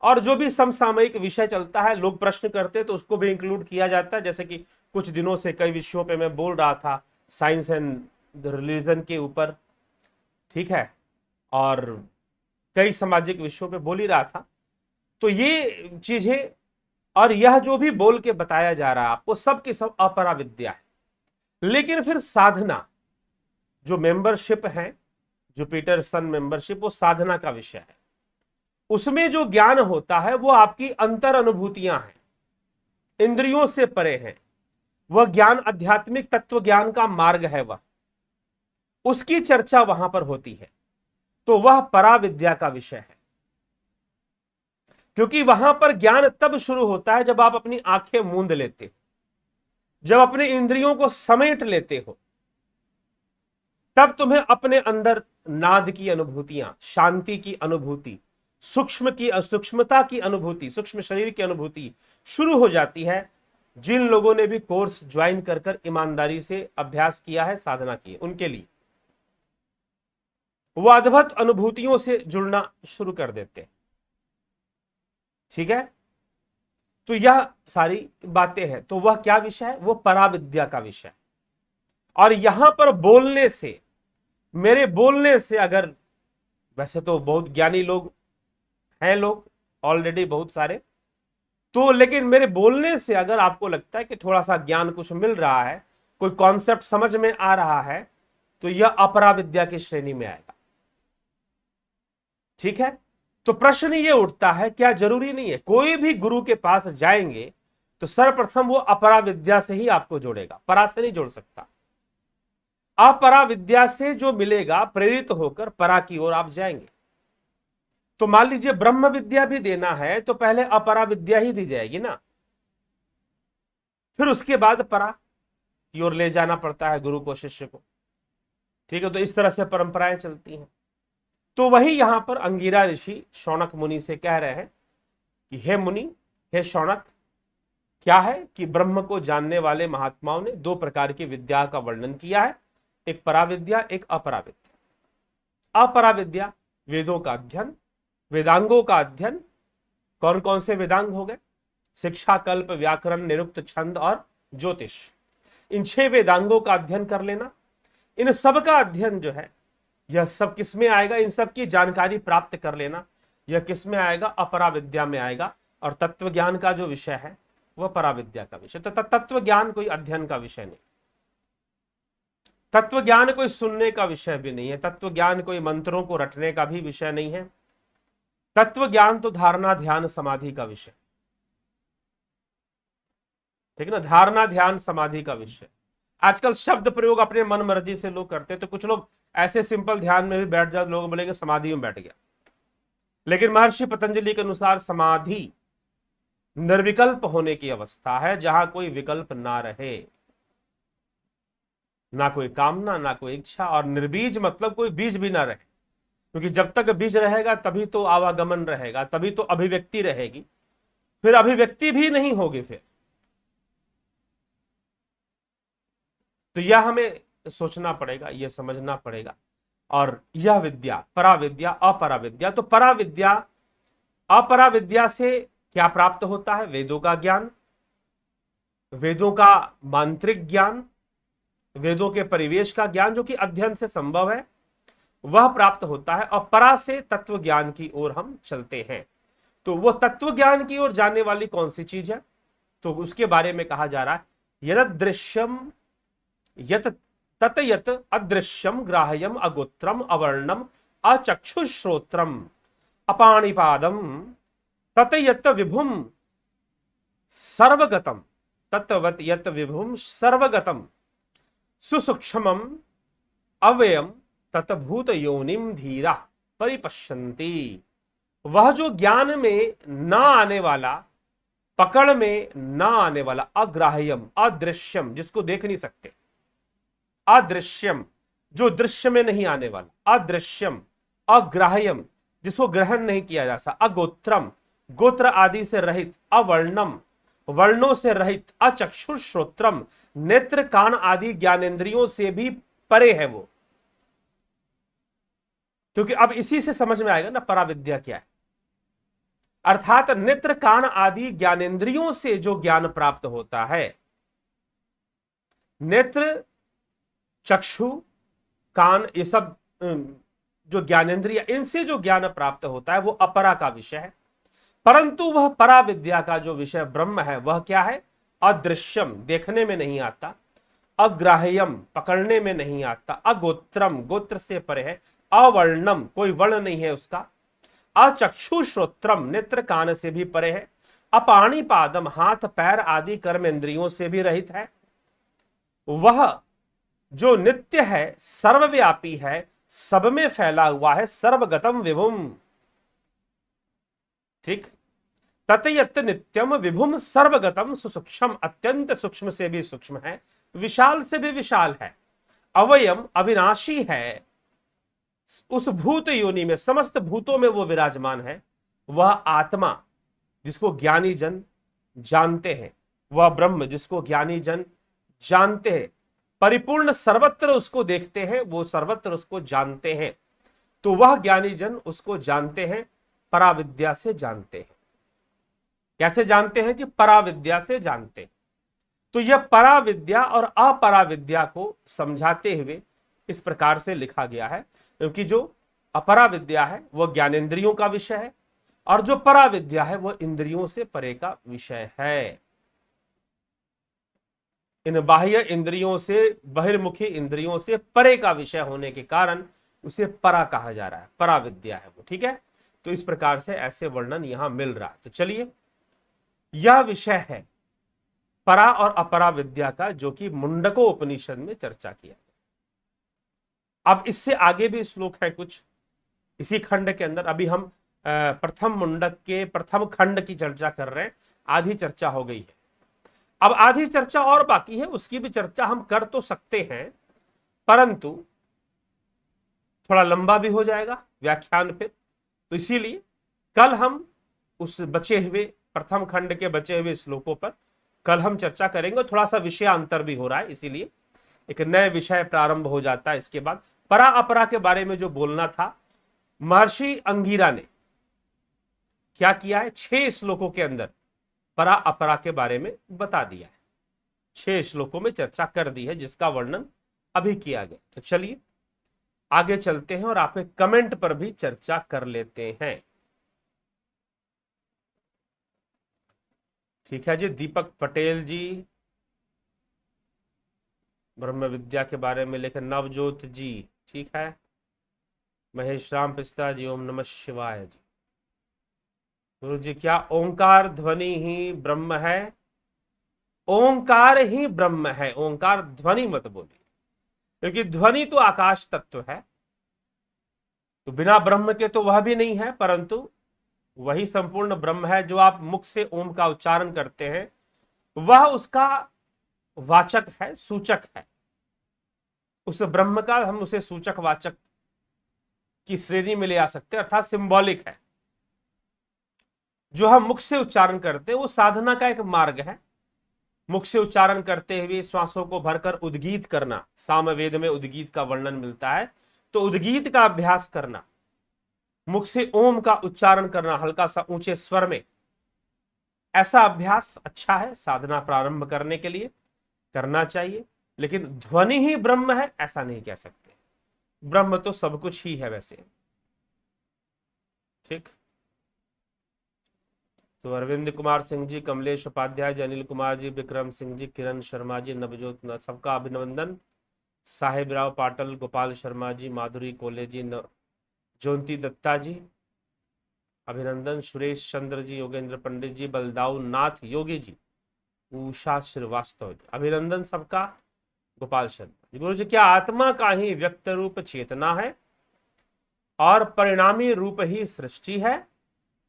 और जो भी समसामयिक विषय चलता है, लोग प्रश्न करते हैं तो उसको भी इंक्लूड किया जाता है। जैसे कि कुछ दिनों से कई विषयों पे मैं बोल रहा था, साइंस एंड रिलीजन के ऊपर, ठीक है, और कई सामाजिक विषयों पे बोल ही रहा था। तो ये चीजें और यह जो भी बोल के बताया जा रहा है आपको, सब की सब अपराविद्या है। लेकिन फिर साधना, जो मेंबरशिप है, जुपिटर सन मेंबरशिप, वो साधना का विषय है। उसमें जो ज्ञान होता है वो आपकी अंतर अनुभूतियां हैं, इंद्रियों से परे हैं। वह ज्ञान आध्यात्मिक तत्व ज्ञान का मार्ग है, वह उसकी चर्चा वहां पर होती है। तो वह पराविद्या का विषय है, क्योंकि वहां पर ज्ञान तब शुरू होता है जब आप अपनी आंखें मूंद लेते हो, जब अपने इंद्रियों को समेट लेते हो, तब तुम्हें अपने अंदर नाद की अनुभूतियां, शांति की अनुभूति, सूक्ष्म की सूक्ष्मता की अनुभूति, सूक्ष्म शरीर की अनुभूति शुरू हो जाती है। जिन लोगों ने भी कोर्स ज्वाइन कर कर ईमानदारी से अभ्यास किया है, साधना की है, उनके लिए वो अद्भुत अनुभूतियों से जुड़ना शुरू कर देते हैं। ठीक है, तो यह सारी बातें हैं। तो वह क्या विषय है? वो पराविद्या का विषय। और यहां पर बोलने से, मेरे बोलने से, अगर वैसे तो बहुत ज्ञानी लोग हैं, लोग ऑलरेडी बहुत सारे, तो लेकिन मेरे बोलने से अगर आपको लगता है कि थोड़ा सा ज्ञान कुछ मिल रहा है, कोई कॉन्सेप्ट समझ में आ रहा है, तो यह अपराविद्या की श्रेणी में आएगा। ठीक है, तो प्रश्न ये उठता है, क्या जरूरी नहीं है कोई भी गुरु के पास जाएंगे तो सर्वप्रथम वो अपराविद्या से ही आपको जोड़ेगा, परा से नहीं जोड़ सकता। अपराविद्या से जो मिलेगा, प्रेरित होकर परा की ओर आप जाएंगे। तो मान लीजिए ब्रह्म विद्या भी देना है तो पहले अपरा विद्या ही दी जाएगी ना, फिर उसके बाद परा की ओर ले जाना पड़ता है गुरु को, शिष्य को। ठीक है, तो इस तरह से परंपराएं चलती हैं। तो वही यहां पर अंगिरा ऋषि शौनक मुनि से कह रहे हैं कि हे मुनि, हे शौनक, क्या है कि ब्रह्म को जानने वाले महात्माओं ने 2 प्रकार की विद्या का वर्णन किया है, एक पराविद्या, एक अपराविद्या। अपराविद्या वेदों का अध्ययन, वेदांगों का अध्ययन। कौन कौन से वेदांग हो गए? शिक्षा, कल्प, व्याकरण, निरुक्त, छंद और ज्योतिष, इन 6 वेदांगों का अध्ययन कर लेना। इन सब का अध्ययन जो है यह सब किस में आएगा, इन सब की जानकारी प्राप्त कर लेना, यह किस में आएगा, अपरा विद्या में आएगा। और तत्व ज्ञान का जो विषय है वह पराविद्या का विषय। तो तत्व ज्ञान कोई अध्ययन का विषय नहीं, तत्व ज्ञान कोई सुनने का विषय भी नहीं है, तत्व ज्ञान कोई मंत्रों को रटने का भी विषय नहीं है। तत्व ज्ञान तो धारणा, ध्यान, समाधि का विषय, ठीक है ना, धारणा, ध्यान, समाधि का विषय। आजकल शब्द प्रयोग अपने मन मर्जी से लोग करते हैं, तो कुछ लोग ऐसे सिंपल ध्यान में भी बैठ जाते, लोग बोलेंगे समाधि में बैठ गया। लेकिन महर्षि पतंजलि के अनुसार समाधि निर्विकल्प होने की अवस्था है, जहां कोई विकल्प ना रहे, ना कोई कामना, ना कोई इच्छा, और निर्बीज मतलब कोई बीज भी ना रहे, क्योंकि जब तक बीज रहेगा तभी तो आवागमन रहेगा, तभी तो अभिव्यक्ति रहेगी, फिर अभिव्यक्ति भी नहीं होगी फिर। तो यह हमें सोचना पड़ेगा, यह समझना पड़ेगा। और यह विद्या, पराविद्या, अपराविद्या, तो पराविद्या, अपराविद्या से क्या प्राप्त होता है? वेदों का ज्ञान, वेदों का मांत्रिक ज्ञान, वेदों के परिवेश का ज्ञान, जो कि अध्ययन से संभव है, वह प्राप्त होता है। और परा से तत्व ज्ञान की ओर हम चलते हैं। तो वो तत्व ज्ञान की ओर जाने वाली कौन सी चीज है? तो उसके बारे में कहा जा रहा है, यद दृश्यम यत तत यत अदृश्यम ग्राह्यम अगोत्रम अवर्णम अचक्षुश्रोत्रम अपाणिपादम तत यत विभुम सर्वगतम तत्वत यत विभुम सर्वगतम सुसूक्ष्मम अव्ययम ततभूत योनिम धीरा परिपश्यन्ति। वह जो ज्ञान में न आने वाला, पकड़ में न आने वाला, अग्राह्यम, अदृश्यम, जिसको देख नहीं सकते, अदृश्यम, जो दृश्य में नहीं आने वाला, अदृश्यम, अग्राह्यम, जिसको ग्रहण नहीं किया जा सकता, अगोत्रम, गोत्र आदि से रहित, अवर्णम, वर्णों से रहित, अचक्षुश्रोत्रम, नेत्र कान आदि ज्ञानेंद्रियों से भी परे है वो। क्योंकि अब इसी से समझ में आएगा ना पराविद्या क्या है। अर्थात नेत्र कान आदि ज्ञानेंद्रियों से जो ज्ञान प्राप्त होता है, नेत्र, चक्षु, कान, ये सब जो ज्ञानेंद्रिय, इनसे जो ज्ञान प्राप्त होता है वो अपरा का विषय है। परंतु वह पराविद्या का जो विषय ब्रह्म है वह क्या है? अदृश्यम, देखने में नहीं आता, अग्राह्यम, पकड़ने में नहीं आता, अगोत्रम, गोत्र से परे है, अवर्णम, कोई वर्ण नहीं है उसका, अचक्षुश्रोत्रम, नेत्र कान से भी परे है, अपाणिपादम, हाथ पैर आदि कर्म इंद्रियों से भी रहित है। वह जो नित्य है, सर्वव्यापी है, सब में फैला हुआ है, सर्वगतम विभुम, ठीक, ततयत नित्यम विभुम सर्वगतम सुसूक्ष्म, अत्यंत सूक्ष्म से भी सूक्ष्म है, विशाल से भी विशाल है, अवयम, अविनाशी है, उस भूत योनि में, समस्त भूतों में वो विराजमान है। वह आत्मा जिसको ज्ञानी जन जानते हैं, वह ब्रह्म जिसको ज्ञानी जन जानते हैं, परिपूर्ण सर्वत्र उसको देखते हैं, वो सर्वत्र उसको जानते हैं। तो वह ज्ञानी जन उसको जानते हैं, पराविद्या से जानते हैं। कैसे जानते हैं? कि पराविद्या से जानते हैं। तो यह पराविद्या और अपराविद्या को समझाते हुए इस प्रकार से लिखा गया है, क्योंकि जो अपराविद्या है वह ज्ञानेंद्रियों का विषय है, और जो पराविद्या है वह इंद्रियों से परे का विषय है। इन बाह्य इंद्रियों से, बहिर्मुखी इंद्रियों से परे का विषय होने के कारण उसे परा कहा जा रहा है, पराविद्या है वो, ठीक है। तो इस प्रकार से ऐसे वर्णन यहां मिल रहा है। तो चलिए, यह विषय है परा और अपरा विद्या का, जो कि मुंडको उपनिषद में चर्चा किया। अब इससे आगे भी श्लोक है कुछ इसी खंड के अंदर। अभी हम प्रथम मुंडक के प्रथम खंड की चर्चा कर रहे हैं, आधी चर्चा हो गई है, अब आधी चर्चा और बाकी है, उसकी भी चर्चा हम कर तो सकते हैं, परंतु थोड़ा लंबा भी हो जाएगा व्याख्यान पे। तो इसीलिए कल हम उस बचे हुए प्रथम खंड के बचे हुए श्लोकों पर कल हम चर्चा करेंगे। थोड़ा सा विषयांतर भी हो रहा है, इसीलिए एक नए विषय प्रारंभ हो जाता है। इसके बाद परा अपरा के बारे में जो बोलना था, महर्षि अंगिरा ने क्या किया है, 6 श्लोकों के अंदर परा अपरा के बारे में बता दिया है। 6 श्लोकों में चर्चा कर दी है, जिसका वर्णन अभी किया गया। तो चलिए आगे चलते हैं और आपके कमेंट पर भी चर्चा कर लेते हैं। ठीक है जी। दीपक पटेल जी ब्रह्म विद्या के बारे में लिखे। नवजोत जी ठीक है। महेश राम पिस्ता जी ओम नमः शिवाय जी। गुरु जी क्या ओंकार ध्वनि ही ब्रह्म है? ओंकार ही ब्रह्म है, ओंकार ध्वनि मत बोलिए, क्योंकि ध्वनि तो आकाश तत्व है, तो बिना ब्रह्म के तो वह भी नहीं है, परंतु वही संपूर्ण ब्रह्म है। जो आप मुख से ओम का उच्चारण करते हैं वह उसका वाचक है, सूचक है। उस ब्रह्म का हम उसे सूचक वाचक की श्रेणी में ले आ सकते हैं, अर्थात सिंबॉलिक है। जो हम मुख से उच्चारण करते हैं वो साधना का एक मार्ग है। मुख से उच्चारण करते हुए श्वासों को भरकर उद्गीत करना, सामवेद में उद्गीत का वर्णन मिलता है, तो उद्गीत का अभ्यास करना, मुख से ओम का उच्चारण करना हल्का सा ऊंचे स्वर में, ऐसा अभ्यास अच्छा है साधना प्रारंभ करने के लिए, करना चाहिए। लेकिन ध्वनि ही ब्रह्म है ऐसा नहीं कह सकते। ब्रह्म तो सब कुछ ही है वैसे। ठीक। तो अरविंद कुमार सिंह जी, कमलेश उपाध्याय जी, अनिल कुमार जी, विक्रम सिंह जी, किरण शर्मा जी, नवजोत, सबका अभिनंदन। साहेब राव पाटल, गोपाल शर्मा जी, माधुरी कोले जी, जयंती दत्ता जी अभिनंदन। सुरेश चंद्र जी, योगेंद्र पंडित जी, बलदाऊ नाथ योगी जी, उषा श्रीवास्तव जी अभिनंदन सबका। गोपाल शर्मा गुरु जी क्या आत्मा का ही व्यक्त रूप चेतना है और परिणामी रूप ही सृष्टि है?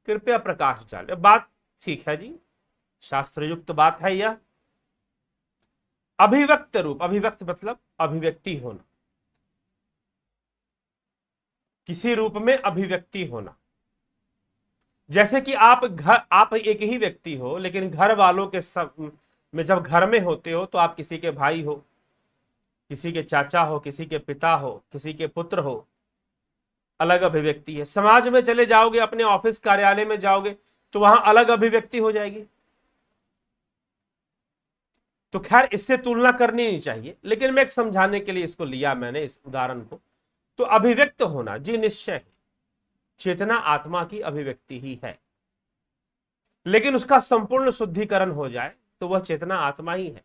कृपया प्रकाश डालें। बात ठीक है जी, शास्त्र युक्त बात है यह। अभिव्यक्त रूप, अभिव्यक्त मतलब अभिव्यक्ति होना, किसी रूप में अभिव्यक्ति होना। जैसे कि आप एक ही व्यक्ति हो, लेकिन घर वालों के सब में जब घर में होते हो तो आप किसी के भाई हो, किसी के चाचा हो, किसी के पिता हो, किसी के पुत्र हो, अलग अभिव्यक्ति है। समाज में चले जाओगे, अपने ऑफिस कार्यालय में जाओगे तो वहां अलग अभिव्यक्ति हो जाएगी। तो खैर इससे तुलना करनी नहीं चाहिए, लेकिन मैं एक समझाने के लिए इसको लिया मैंने इस उदाहरण को। तो अभिव्यक्त होना जी निश्चय है, चेतना आत्मा की अभिव्यक्ति ही है, लेकिन उसका संपूर्ण शुद्धिकरण हो जाए तो वह चेतना आत्मा ही है।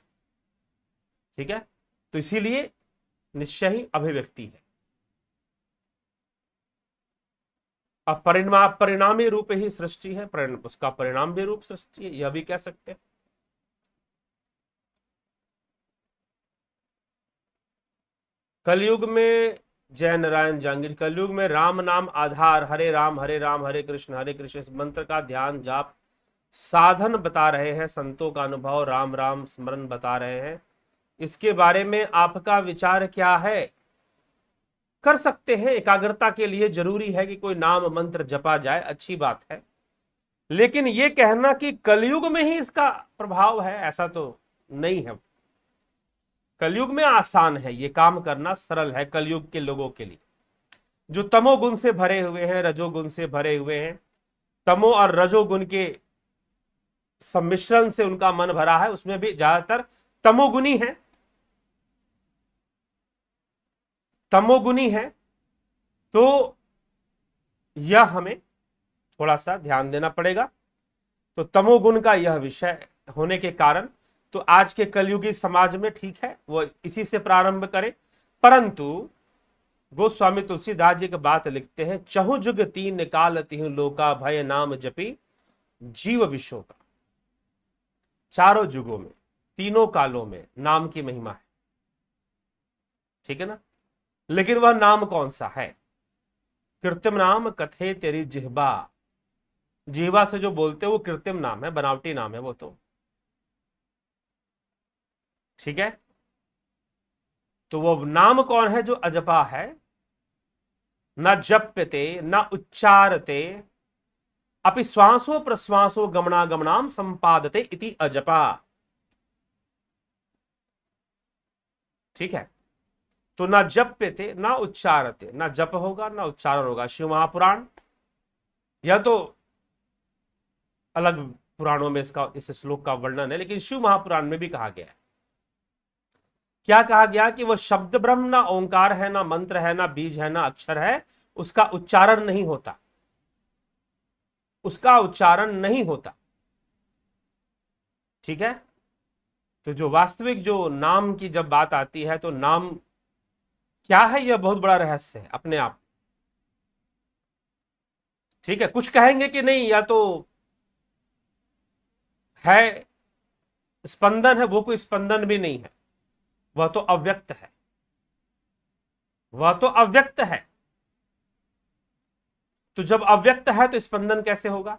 ठीक है, तो इसीलिए निश्चय ही अभिव्यक्ति है। अब परिणामी रूप ही सृष्टि है, उसका परिणाम भी रूप सृष्टि है, यह भी कह सकते हैं। कलयुग में जय नारायण जांगीर, कलयुग में राम नाम आधार, हरे राम हरे कृष्ण इस मंत्र का ध्यान जाप साधन बता रहे हैं संतों का अनुभव, राम राम स्मरण बता रहे हैं। इसके बारे में आपका विचार क्या है? कर सकते हैं, एकाग्रता के लिए जरूरी है कि कोई नाम मंत्र जपा जाए, अच्छी बात है। लेकिन यह कहना कि कलयुग में ही इसका प्रभाव है, ऐसा तो नहीं है। कलयुग में आसान है ये काम करना, सरल है कलयुग के लोगों के लिए, जो तमोगुण से भरे हुए हैं, रजोगुण से भरे हुए हैं। तमो और रजोगुण के सम्मिश्रण से उनका मन भरा है, उसमें भी ज्यादातर तमोगुणी है, तमोगुणी है। तो यह हमें थोड़ा सा ध्यान देना पड़ेगा। तो तमोगुण का यह विषय होने के कारण तो आज के कलयुगी समाज में ठीक है वो इसी से प्रारंभ करें, परंतु गोस्वामी तुलसीदास जी एक बात लिखते हैं, चहु जुग तीन काल तिहु लोका भय नाम जपी जीव विश्व का। चारों जुगों में, तीनों कालों में नाम की महिमा है, ठीक है ना। लेकिन वह नाम कौन सा है? कृत्रिम नाम कथे तेरी जिह्वा, जिह्वा से जो बोलते हैं वो कृत्रिम नाम है, बनावटी नाम है वो तो, ठीक है। तो वो नाम कौन है जो अजपा है? न जप्यते न उच्चारते अपि श्वासो प्रश्वासो गमनागमनाम संपादते इति अजपा। ठीक है, तो न जप्यते न उच्चारते, न जप होगा न उच्चारण होगा। शिव महापुराण यह तो अलग पुराणों में इसका इस श्लोक का वर्णन है, लेकिन शिव महापुराण में भी कहा गया है। क्या कहा गया कि वह शब्द ब्रह्म ना ओंकार है, ना मंत्र है, ना बीज है, ना अक्षर है, उसका उच्चारण नहीं होता, उसका उच्चारण नहीं होता। ठीक है, तो जो वास्तविक जो नाम की जब बात आती है तो नाम क्या है, यह बहुत बड़ा रहस्य है अपने आप। ठीक है, कुछ कहेंगे कि नहीं या तो है स्पंदन है, वो कोई स्पंदन भी नहीं है, वह तो अव्यक्त है, वह तो अव्यक्त है। तो जब अव्यक्त है तो स्पंदन कैसे होगा,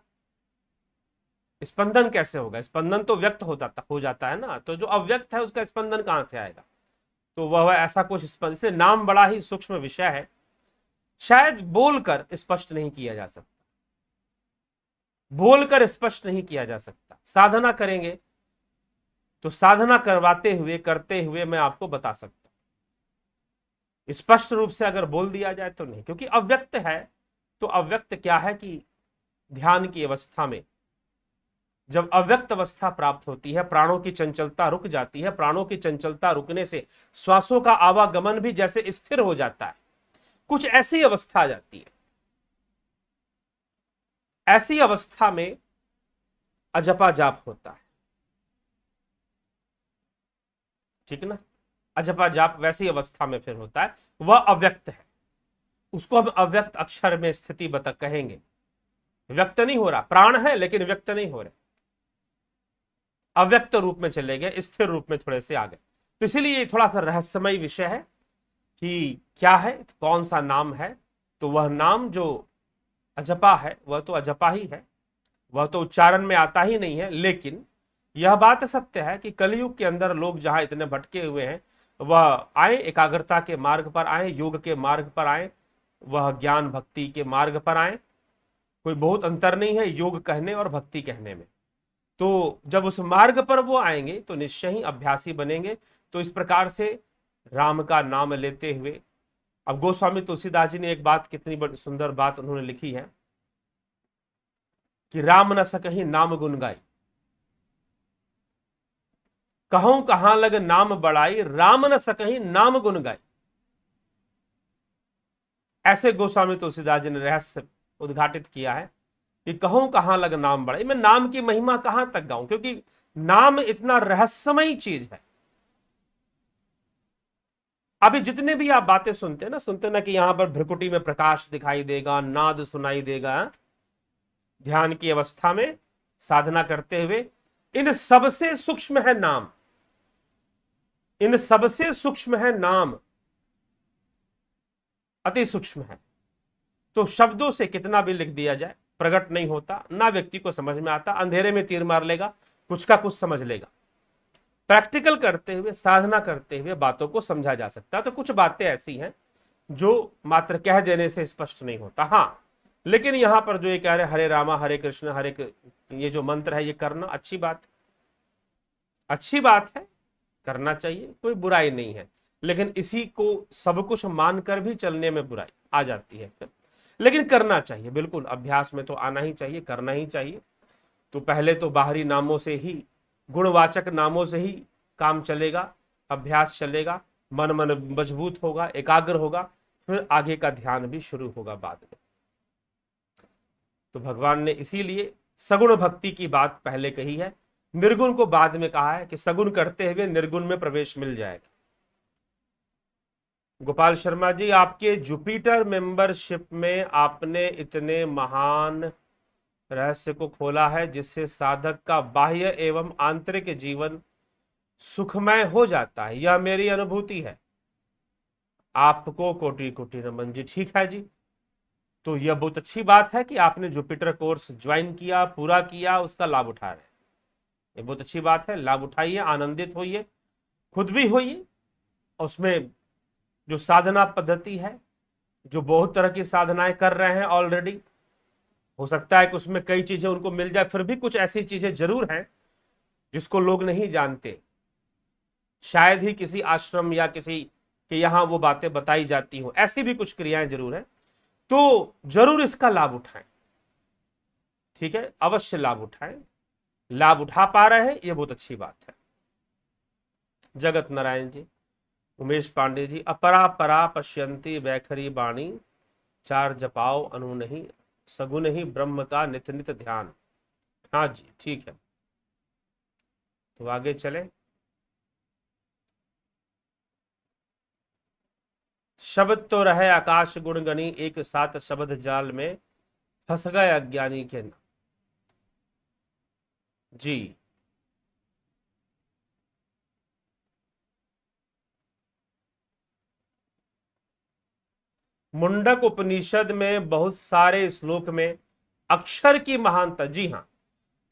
स्पंदन कैसे होगा, स्पंदन तो व्यक्त हो जाता है ना, तो जो अव्यक्त है उसका स्पंदन कहां से आएगा। तो वह ऐसा कुछ स्पंदन, इसलिए नाम बड़ा ही सूक्ष्म विषय है, शायद बोलकर स्पष्ट नहीं किया जा सकता, बोलकर स्पष्ट नहीं किया जा सकता। साधना करेंगे तो साधना करवाते हुए करते हुए मैं आपको बता सकता हूं। स्पष्ट रूप से अगर बोल दिया जाए तो नहीं, क्योंकि अव्यक्त है। तो अव्यक्त क्या है कि ध्यान की अवस्था में जब अव्यक्त अवस्था प्राप्त होती है, प्राणों की चंचलता रुक जाती है, प्राणों की चंचलता रुकने से श्वासों का आवागमन भी जैसे स्थिर हो जाता है, कुछ ऐसी अवस्था आ जाती है। ऐसी अवस्था में अजपा जाप होता है, ठीक ना। अजपा जाप वैसी अवस्था में फिर होता है, वह अव्यक्त है, उसको हम अव्यक्त अक्षर में स्थिति बता कहेंगे। व्यक्त नहीं हो रहा, प्राण है लेकिन व्यक्त नहीं हो रहे, अव्यक्त रूप में चले गए, स्थिर रूप में थोड़े से आ गए। तो इसीलिए थोड़ा सा रहस्यमय विषय है कि क्या है, कौन सा नाम है। तो वह नाम जो अजपा है वह तो अजपा ही है, वह तो उच्चारण में आता ही नहीं है। लेकिन यह बात सत्य है कि कलयुग के अंदर लोग जहां इतने भटके हुए हैं, वह आए एकाग्रता के मार्ग पर आए, योग के मार्ग पर आए, वह ज्ञान भक्ति के मार्ग पर आए। कोई बहुत अंतर नहीं है योग कहने और भक्ति कहने में। तो जब उस मार्ग पर वो आएंगे तो निश्चय ही अभ्यासी बनेंगे। तो इस प्रकार से राम का नाम लेते हुए, अब गोस्वामी तुलसीदास जी ने एक बात, कितनी बड़ी सुंदर बात उन्होंने लिखी है कि राम न सकहि नाम गुण गाई, कहूं कहां लग नाम बड़ाई, राम न सकहि नाम गुण गाई। ऐसे गोस्वामी तुलसीदास जी ने रहस्य उद्घाटित किया है कि कहूं कहां लग नाम बड़ाई, मैं नाम की महिमा कहां तक गाऊं, क्योंकि नाम इतना रहस्यमयी चीज है। अभी जितने भी आप बातें सुनते ना कि यहां पर भ्रकुटी में प्रकाश दिखाई देगा, नाद सुनाई देगा, ध्यान की अवस्था में साधना करते हुए, इन सबसे सूक्ष्म है नाम, इन सबसे सूक्ष्म है नाम, अति सूक्ष्म है। तो शब्दों से कितना भी लिख दिया जाए प्रकट नहीं होता, ना व्यक्ति को समझ में आता, अंधेरे में तीर मार लेगा, कुछ का कुछ समझ लेगा। प्रैक्टिकल करते हुए, साधना करते हुए बातों को समझा जा सकता है। तो कुछ बातें ऐसी हैं जो मात्र कह देने से स्पष्ट नहीं होता। हाँ, लेकिन यहां पर जो ये कह रहे हरे रामा हरे कृष्ण ये जो मंत्र है, ये करना अच्छी बात है, करना चाहिए, कोई बुराई नहीं है। लेकिन इसी को सब कुछ मानकर भी चलने में बुराई आ जाती है फिर। लेकिन करना चाहिए, बिल्कुल अभ्यास में तो आना ही चाहिए, करना ही चाहिए। तो पहले तो बाहरी नामों से ही, गुणवाचक नामों से ही काम चलेगा, अभ्यास चलेगा, मन मजबूत होगा, एकाग्र होगा, फिर आगे का ध्यान भी शुरू होगा बाद में। तो भगवान ने इसीलिए सगुण भक्ति की बात पहले कही है, निर्गुण को बाद में कहा है कि सगुण करते हुए निर्गुण में प्रवेश मिल जाएगा। गोपाल शर्मा जी, आपके जुपिटर मेंबरशिप में आपने इतने महान रहस्य को खोला है जिससे साधक का बाह्य एवं आंतरिक जीवन सुखमय हो जाता है, यह मेरी अनुभूति है। आपको कोटि कोटि नमन जी। ठीक है जी, तो यह बहुत अच्छी बात है कि आपने जुपिटर कोर्स ज्वाइन किया, पूरा किया, उसका लाभ उठा रहे हैं, ये बहुत अच्छी बात है। लाभ उठाइए, आनंदित होइए, खुद भी होइए। उसमें जो साधना पद्धति है, जो बहुत तरह की साधनाएं कर रहे हैं ऑलरेडी, हो सकता है कि उसमें कई चीजें उनको मिल जाए, फिर भी कुछ ऐसी चीजें जरूर हैं जिसको लोग नहीं जानते, शायद ही किसी आश्रम या किसी के यहां वो बातें बताई जाती हो, ऐसी भी कुछ क्रियाएं जरूर हैं। तो जरूर इसका लाभ उठाएं, ठीक है, अवश्य लाभ उठाएं। लाभ उठा पा रहे हैं, ये बहुत अच्छी बात है। जगत नारायण जी, उमेश पांडे जी, अपरा परा पश्यंती वैखरी बाणी, चार जपाओ अनु नहीं, सगुन ही ब्रह्म का नित नित ध्यान। हाँ जी ठीक है, तो आगे चले। शब्द तो रहे आकाश गुण गणी, एक साथ शब्द जाल में फंस गए अज्ञानी के नाम। जी मुंडक उपनिषद में बहुत सारे श्लोक में अक्षर की महानता, जी हां,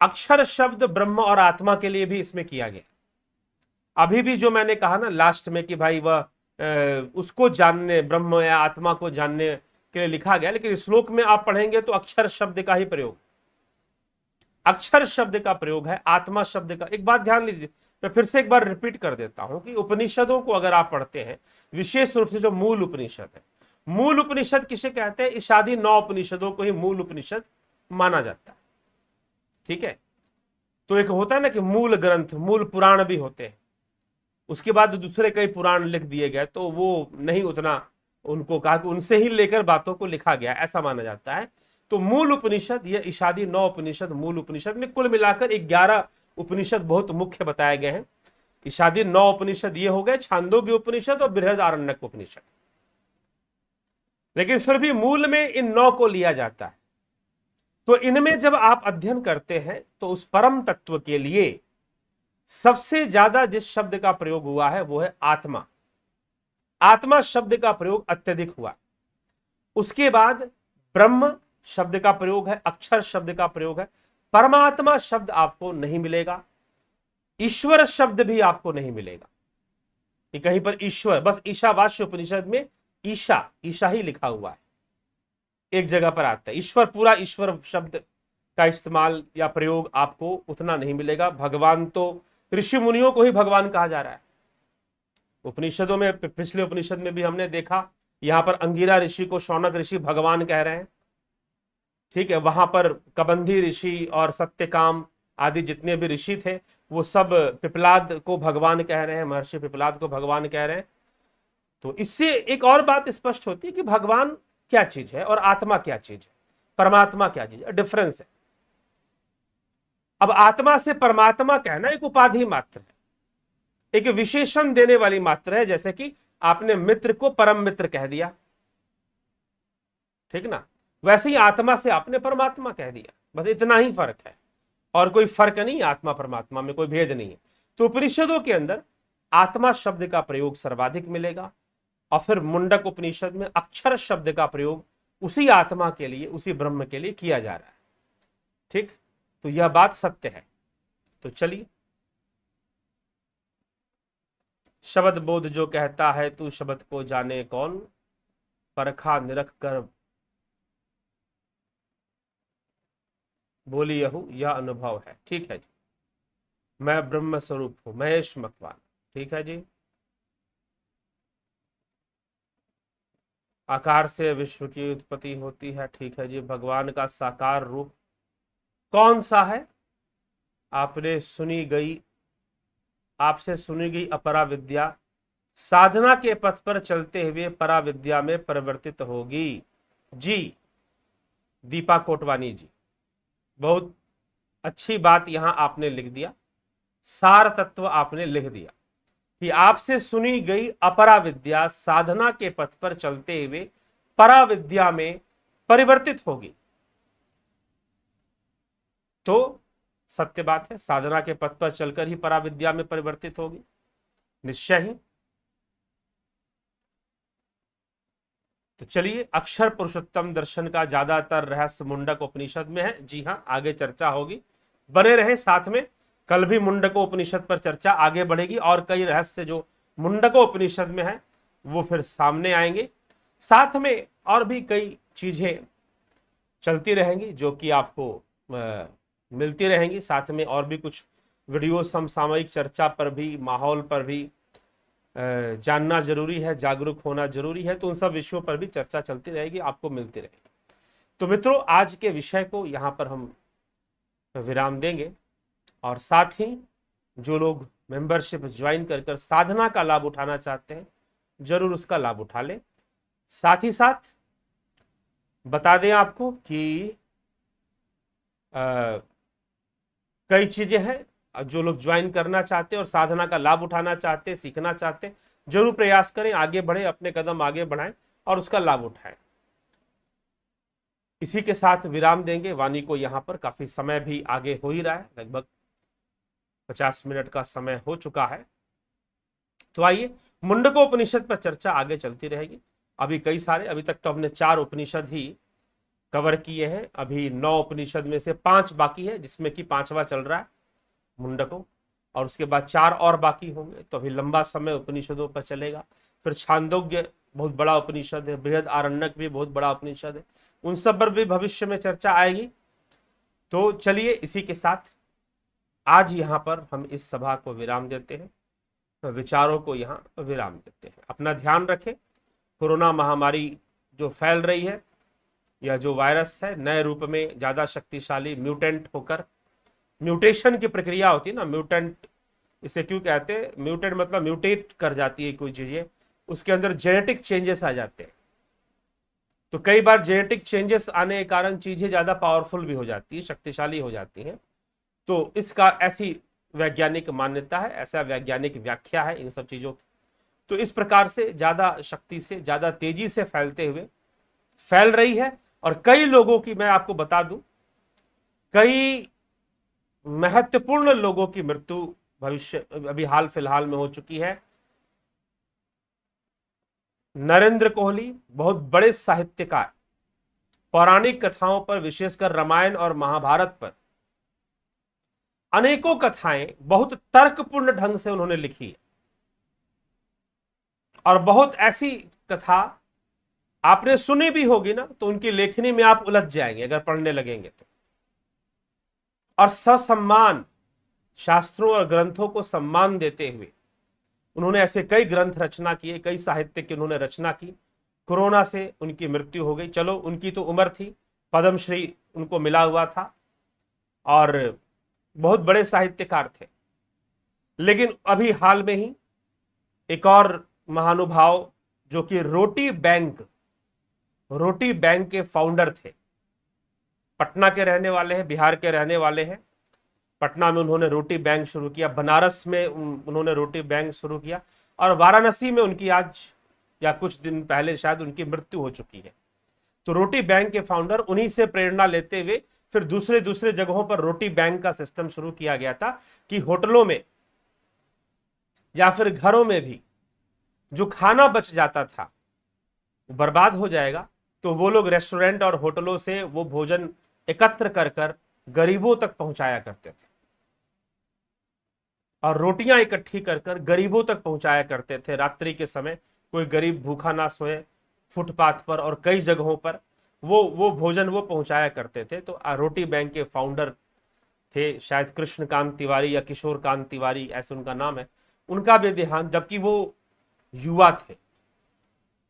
अक्षर शब्द ब्रह्म और आत्मा के लिए भी इसमें किया गया। अभी भी जो मैंने कहा ना लास्ट में कि भाई वह उसको जानने, ब्रह्म या आत्मा को जानने के लिए लिखा गया, लेकिन इस श्लोक में आप पढ़ेंगे तो अक्षर शब्द का ही प्रयोग, अक्षर शब्द का प्रयोग है, आत्मा शब्द का। एक बात ध्यान लीजिए, मैं फिर से एक बार रिपीट कर देता हूं कि उपनिषदों को अगर आप पढ़ते हैं, विशेष रूप से जो मूल उपनिषद है, मूल उपनिषद किसे कहते हैं? इस आदि 9 उपनिषदों को ही मूल उपनिषद माना जाता है। ठीक है, तो एक होता है ना कि मूल ग्रंथ, मूल पुराण भी होते हैं, उसके बाद दूसरे कई पुराण लिख दिए गए, तो वो नहीं उतना उनको कहा कि उनसे ही लेकर बातों को लिखा गया, ऐसा माना जाता है। तो मूल उपनिषद, ये इशादी 9 उपनिषद मूल उपनिषद में कुल मिलाकर 11 उपनिषद बहुत मुख्य बताए गए हैं। इशादी 9 उपनिषद ये हो गए, छांदोग्य उपनिषद और बृहदारण्यक उपनिषद। लेकिन फिर भी मूल में इन 9 को लिया जाता है। तो इनमें जब आप अध्ययन करते हैं तो उस परम तत्व के लिए सबसे ज्यादा जिस शब्द का प्रयोग हुआ है वो है आत्मा। आत्मा शब्द का प्रयोग अत्यधिक हुआ। उसके बाद ब्रह्म शब्द का प्रयोग है, अक्षर शब्द का प्रयोग है, परमात्मा शब्द आपको नहीं मिलेगा, ईश्वर शब्द भी आपको नहीं मिलेगा कि कहीं पर ईश्वर, बस ईशावास्य उपनिषद में ईशा, ईशा ही लिखा हुआ है, एक जगह पर आता है। ईश्वर, पूरा ईश्वर शब्द का इस्तेमाल या प्रयोग आपको उतना नहीं मिलेगा। भगवान तो ऋषि मुनियों को ही भगवान कहा जा रहा है उपनिषदों में। पिछले उपनिषद में भी हमने देखा, यहां पर अंगिरा ऋषि को शौनक ऋषि भगवान कह रहे हैं। ठीक है, वहां पर कबंधी ऋषि और सत्यकाम आदि जितने भी ऋषि थे वो सब पिपलाद को भगवान कह रहे हैं, महर्षि पिपलाद को भगवान कह रहे हैं। तो इससे एक और बात स्पष्ट होती है कि भगवान क्या चीज है और आत्मा क्या चीज है, परमात्मा क्या चीज है, डिफरेंस है। अब आत्मा से परमात्मा कहना एक उपाधि मात्र है, एक विशेषण देने वाली मात्र है, जैसे कि आपने मित्र को परम मित्र कह दिया, ठीक ना, वैसे ही आत्मा से आपने परमात्मा कह दिया, बस इतना ही फर्क है, और कोई फर्क नहीं, आत्मा परमात्मा में कोई भेद नहीं है। तो उपनिषदों के अंदर आत्मा शब्द का प्रयोग सर्वाधिक मिलेगा, और फिर मुंडक उपनिषद में अक्षर शब्द का प्रयोग उसी आत्मा के लिए, उसी ब्रह्म के लिए किया जा रहा है। ठीक, तो यह बात सत्य है। तो चलिए, शब्द बोध जो कहता है तू शब्द को जाने कौन, परखा निरख कर बोली यहू, यह अनुभव है। ठीक है जी, मैं ब्रह्म स्वरूप हूं, महेश मकवान। ठीक है जी, आकार से विश्व की उत्पत्ति होती है। ठीक है जी, भगवान का साकार रूप कौन सा है? आपने सुनी गई, आपसे सुनी गई अपरा विद्या साधना के पथ पर चलते हुए परा विद्या में परिवर्तित होगी। जी, दीपा कोटवानी जी, बहुत अच्छी बात यहां आपने लिख दिया, सार तत्व आपने लिख दिया कि आपसे सुनी गई अपरा विद्या साधना के पथ पर चलते हुए परा विद्या में परिवर्तित होगी। तो सत्य बात है, साधना के पथ पर चलकर ही परा विद्या में परिवर्तित होगी, निश्चय ही। तो चलिए, अक्षर पुरुषोत्तम दर्शन का ज्यादातर रहस्य मुंडक उपनिषद में है। जी हां, आगे चर्चा होगी, बने रहे साथ में। कल भी मुंडको उपनिषद पर चर्चा आगे बढ़ेगी, और कई रहस्य जो मुंडको उपनिषद में है वो फिर सामने आएंगे। साथ में और भी कई चीजें चलती रहेंगी जो कि आपको मिलती रहेंगी। साथ में और भी कुछ वीडियो समसामयिक चर्चा पर भी, माहौल पर भी जानना जरूरी है, जागरूक होना जरूरी है, तो उन सब विषयों पर भी चर्चा चलती रहेगी, आपको मिलती रहेगी। तो मित्रों, आज के विषय को यहां पर हम विराम देंगे। और साथ ही जो लोग मेंबरशिप ज्वाइन कर कर साधना का लाभ उठाना चाहते हैं जरूर उसका लाभ उठा लें। साथ ही साथ बता दें आपको कि कई चीजें हैं, जो लोग ज्वाइन करना चाहते हैं और साधना का लाभ उठाना चाहते हैं, सीखना चाहते हैं, जरूर प्रयास करें, आगे बढ़े, अपने कदम आगे बढ़ाएं और उसका लाभ उठाएं। इसी के साथ विराम देंगे वाणी को। यहां पर काफी समय भी आगे हो ही रहा है, लगभग 50 मिनट का समय हो चुका है। तो आइए, मुंडकोपनिषद पर चर्चा आगे चलती रहेगी। अभी कई सारे, अभी तक तो हमने 4 उपनिषद ही कवर किए हैं, अभी 9 उपनिषद में से 5 बाकी है, जिसमें कि 5वां चल रहा है मुंडको, और उसके बाद 4 और बाकी होंगे। तो अभी लंबा समय उपनिषदों पर चलेगा। फिर छांदोग्य बहुत बड़ा उपनिषद है, बृहद आरण्यक भी बहुत बड़ा उपनिषद है, उन सब पर भी भविष्य में चर्चा आएगी। तो चलिए, इसी के साथ आज यहां पर हम इस सभा को विराम देते हैं, विचारों को यहां विराम देते हैं। अपना ध्यान रखें। कोरोना महामारी जो फैल रही है, यह जो वायरस है नए रूप में ज्यादा शक्तिशाली म्यूटेंट होकर, म्यूटेशन की प्रक्रिया होती है ना, म्यूटेंट इसे क्यों कहते हैं, म्यूटेंट मतलब म्यूटेट कर जाती है कोई चीजें, उसके अंदर जेनेटिक चेंजेस आ जाते हैं। तो कई बार जेनेटिक चेंजेस आने के कारण चीजें ज्यादा पावरफुल भी हो जाती है, शक्तिशाली हो जाती हैं। तो इसका ऐसी वैज्ञानिक मान्यता है, ऐसा वैज्ञानिक व्याख्या है इन सब चीजों की। तो इस प्रकार से ज्यादा शक्ति से, ज्यादा तेजी से फैल रही है। और कई लोगों की, मैं आपको बता दूं, कई महत्वपूर्ण लोगों की मृत्यु भविष्य अभी हाल फिलहाल में हो चुकी है। नरेंद्र कोहली बहुत बड़े साहित्यकार, पौराणिक कथाओं पर, विशेषकर रामायण और महाभारत पर अनेकों कथाएं बहुत तर्कपूर्ण ढंग से उन्होंने लिखी है। और बहुत ऐसी कथा आपने सुनी भी होगी ना, तो उनकी लेखनी में आप उलझ जाएंगे अगर पढ़ने लगेंगे तो। और ससम्मान शास्त्रों और ग्रंथों को सम्मान देते हुए उन्होंने ऐसे कई ग्रंथ रचना किए, कई साहित्य की उन्होंने रचना की। कोरोना से उनकी मृत्यु हो गई। चलो, उनकी तो उम्र थी, पद्मश्री उनको मिला हुआ था और बहुत बड़े साहित्यकार थे। लेकिन अभी हाल में ही एक और महानुभाव, जो कि रोटी बैंक के फाउंडर थे, पटना के रहने वाले हैं, बिहार के रहने वाले हैं। पटना में उन्होंने रोटी बैंक शुरू किया, बनारस में उन्होंने रोटी बैंक शुरू किया, और वाराणसी में उनकी आज या कुछ दिन पहले शायद उनकी मृत्यु हो चुकी है। तो रोटी बैंक के फाउंडर, उन्हीं से प्रेरणा लेते हुए फिर दूसरे जगहों पर रोटी बैंक का सिस्टम शुरू किया गया था कि होटलों में या फिर घरों में भी जो खाना बच जाता था, बर्बाद हो जाएगा, तो वो लोग रेस्टोरेंट और होटलों से वो भोजन एकत्र कर गरीबों तक पहुंचाया करते थे, और रोटियां इकट्ठी कर गरीबों तक पहुंचाया करते थे। रात्रि के समय कोई गरीब भूखा ना सोए, फुटपाथ पर और कई जगहों पर वो भोजन वो पहुंचाया करते थे। तो रोटी बैंक के फाउंडर थे शायद कृष्णकांत तिवारी या किशोर कांत तिवारी, ऐसे उनका नाम है। उनका भी देहांत, जबकि वो युवा थे।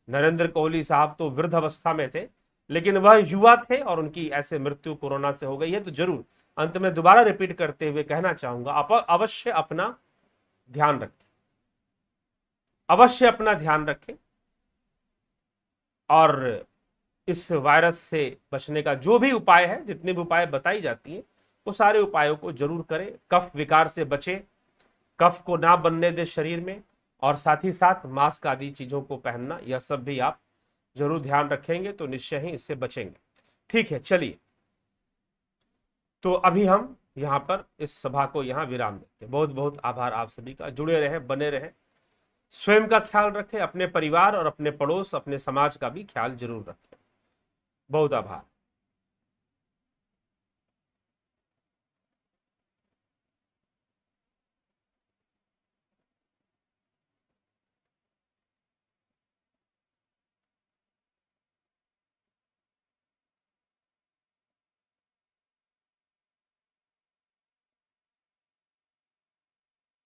नरेंद्र कोहली साहब तो वृद्ध अवस्था में थे, लेकिन वह युवा थे और उनकी ऐसे मृत्यु कोरोना से हो गई है। तो जरूर अंत में दोबारा रिपीट करते हुए कहना चाहूंगा, आप अवश्य अपना ध्यान रखें, अवश्य अपना ध्यान रखें, और इस वायरस से बचने का जो भी उपाय है, जितने भी उपाय बताई जाती है, वो सारे उपायों को जरूर करें। कफ विकार से बचें, कफ को ना बनने दे शरीर में, और साथ ही साथ मास्क आदि चीजों को पहनना, यह सब भी आप जरूर ध्यान रखेंगे तो निश्चय ही इससे बचेंगे। ठीक है, चलिए, तो अभी हम यहां पर इस सभा को यहां विराम देते हैं। बहुत बहुत आभार आप सभी का। जुड़े रहें, बने रहें, स्वयं का ख्याल रखें, अपने परिवार और अपने पड़ोस, अपने समाज का भी ख्याल जरूर रखें। बहुत आभार।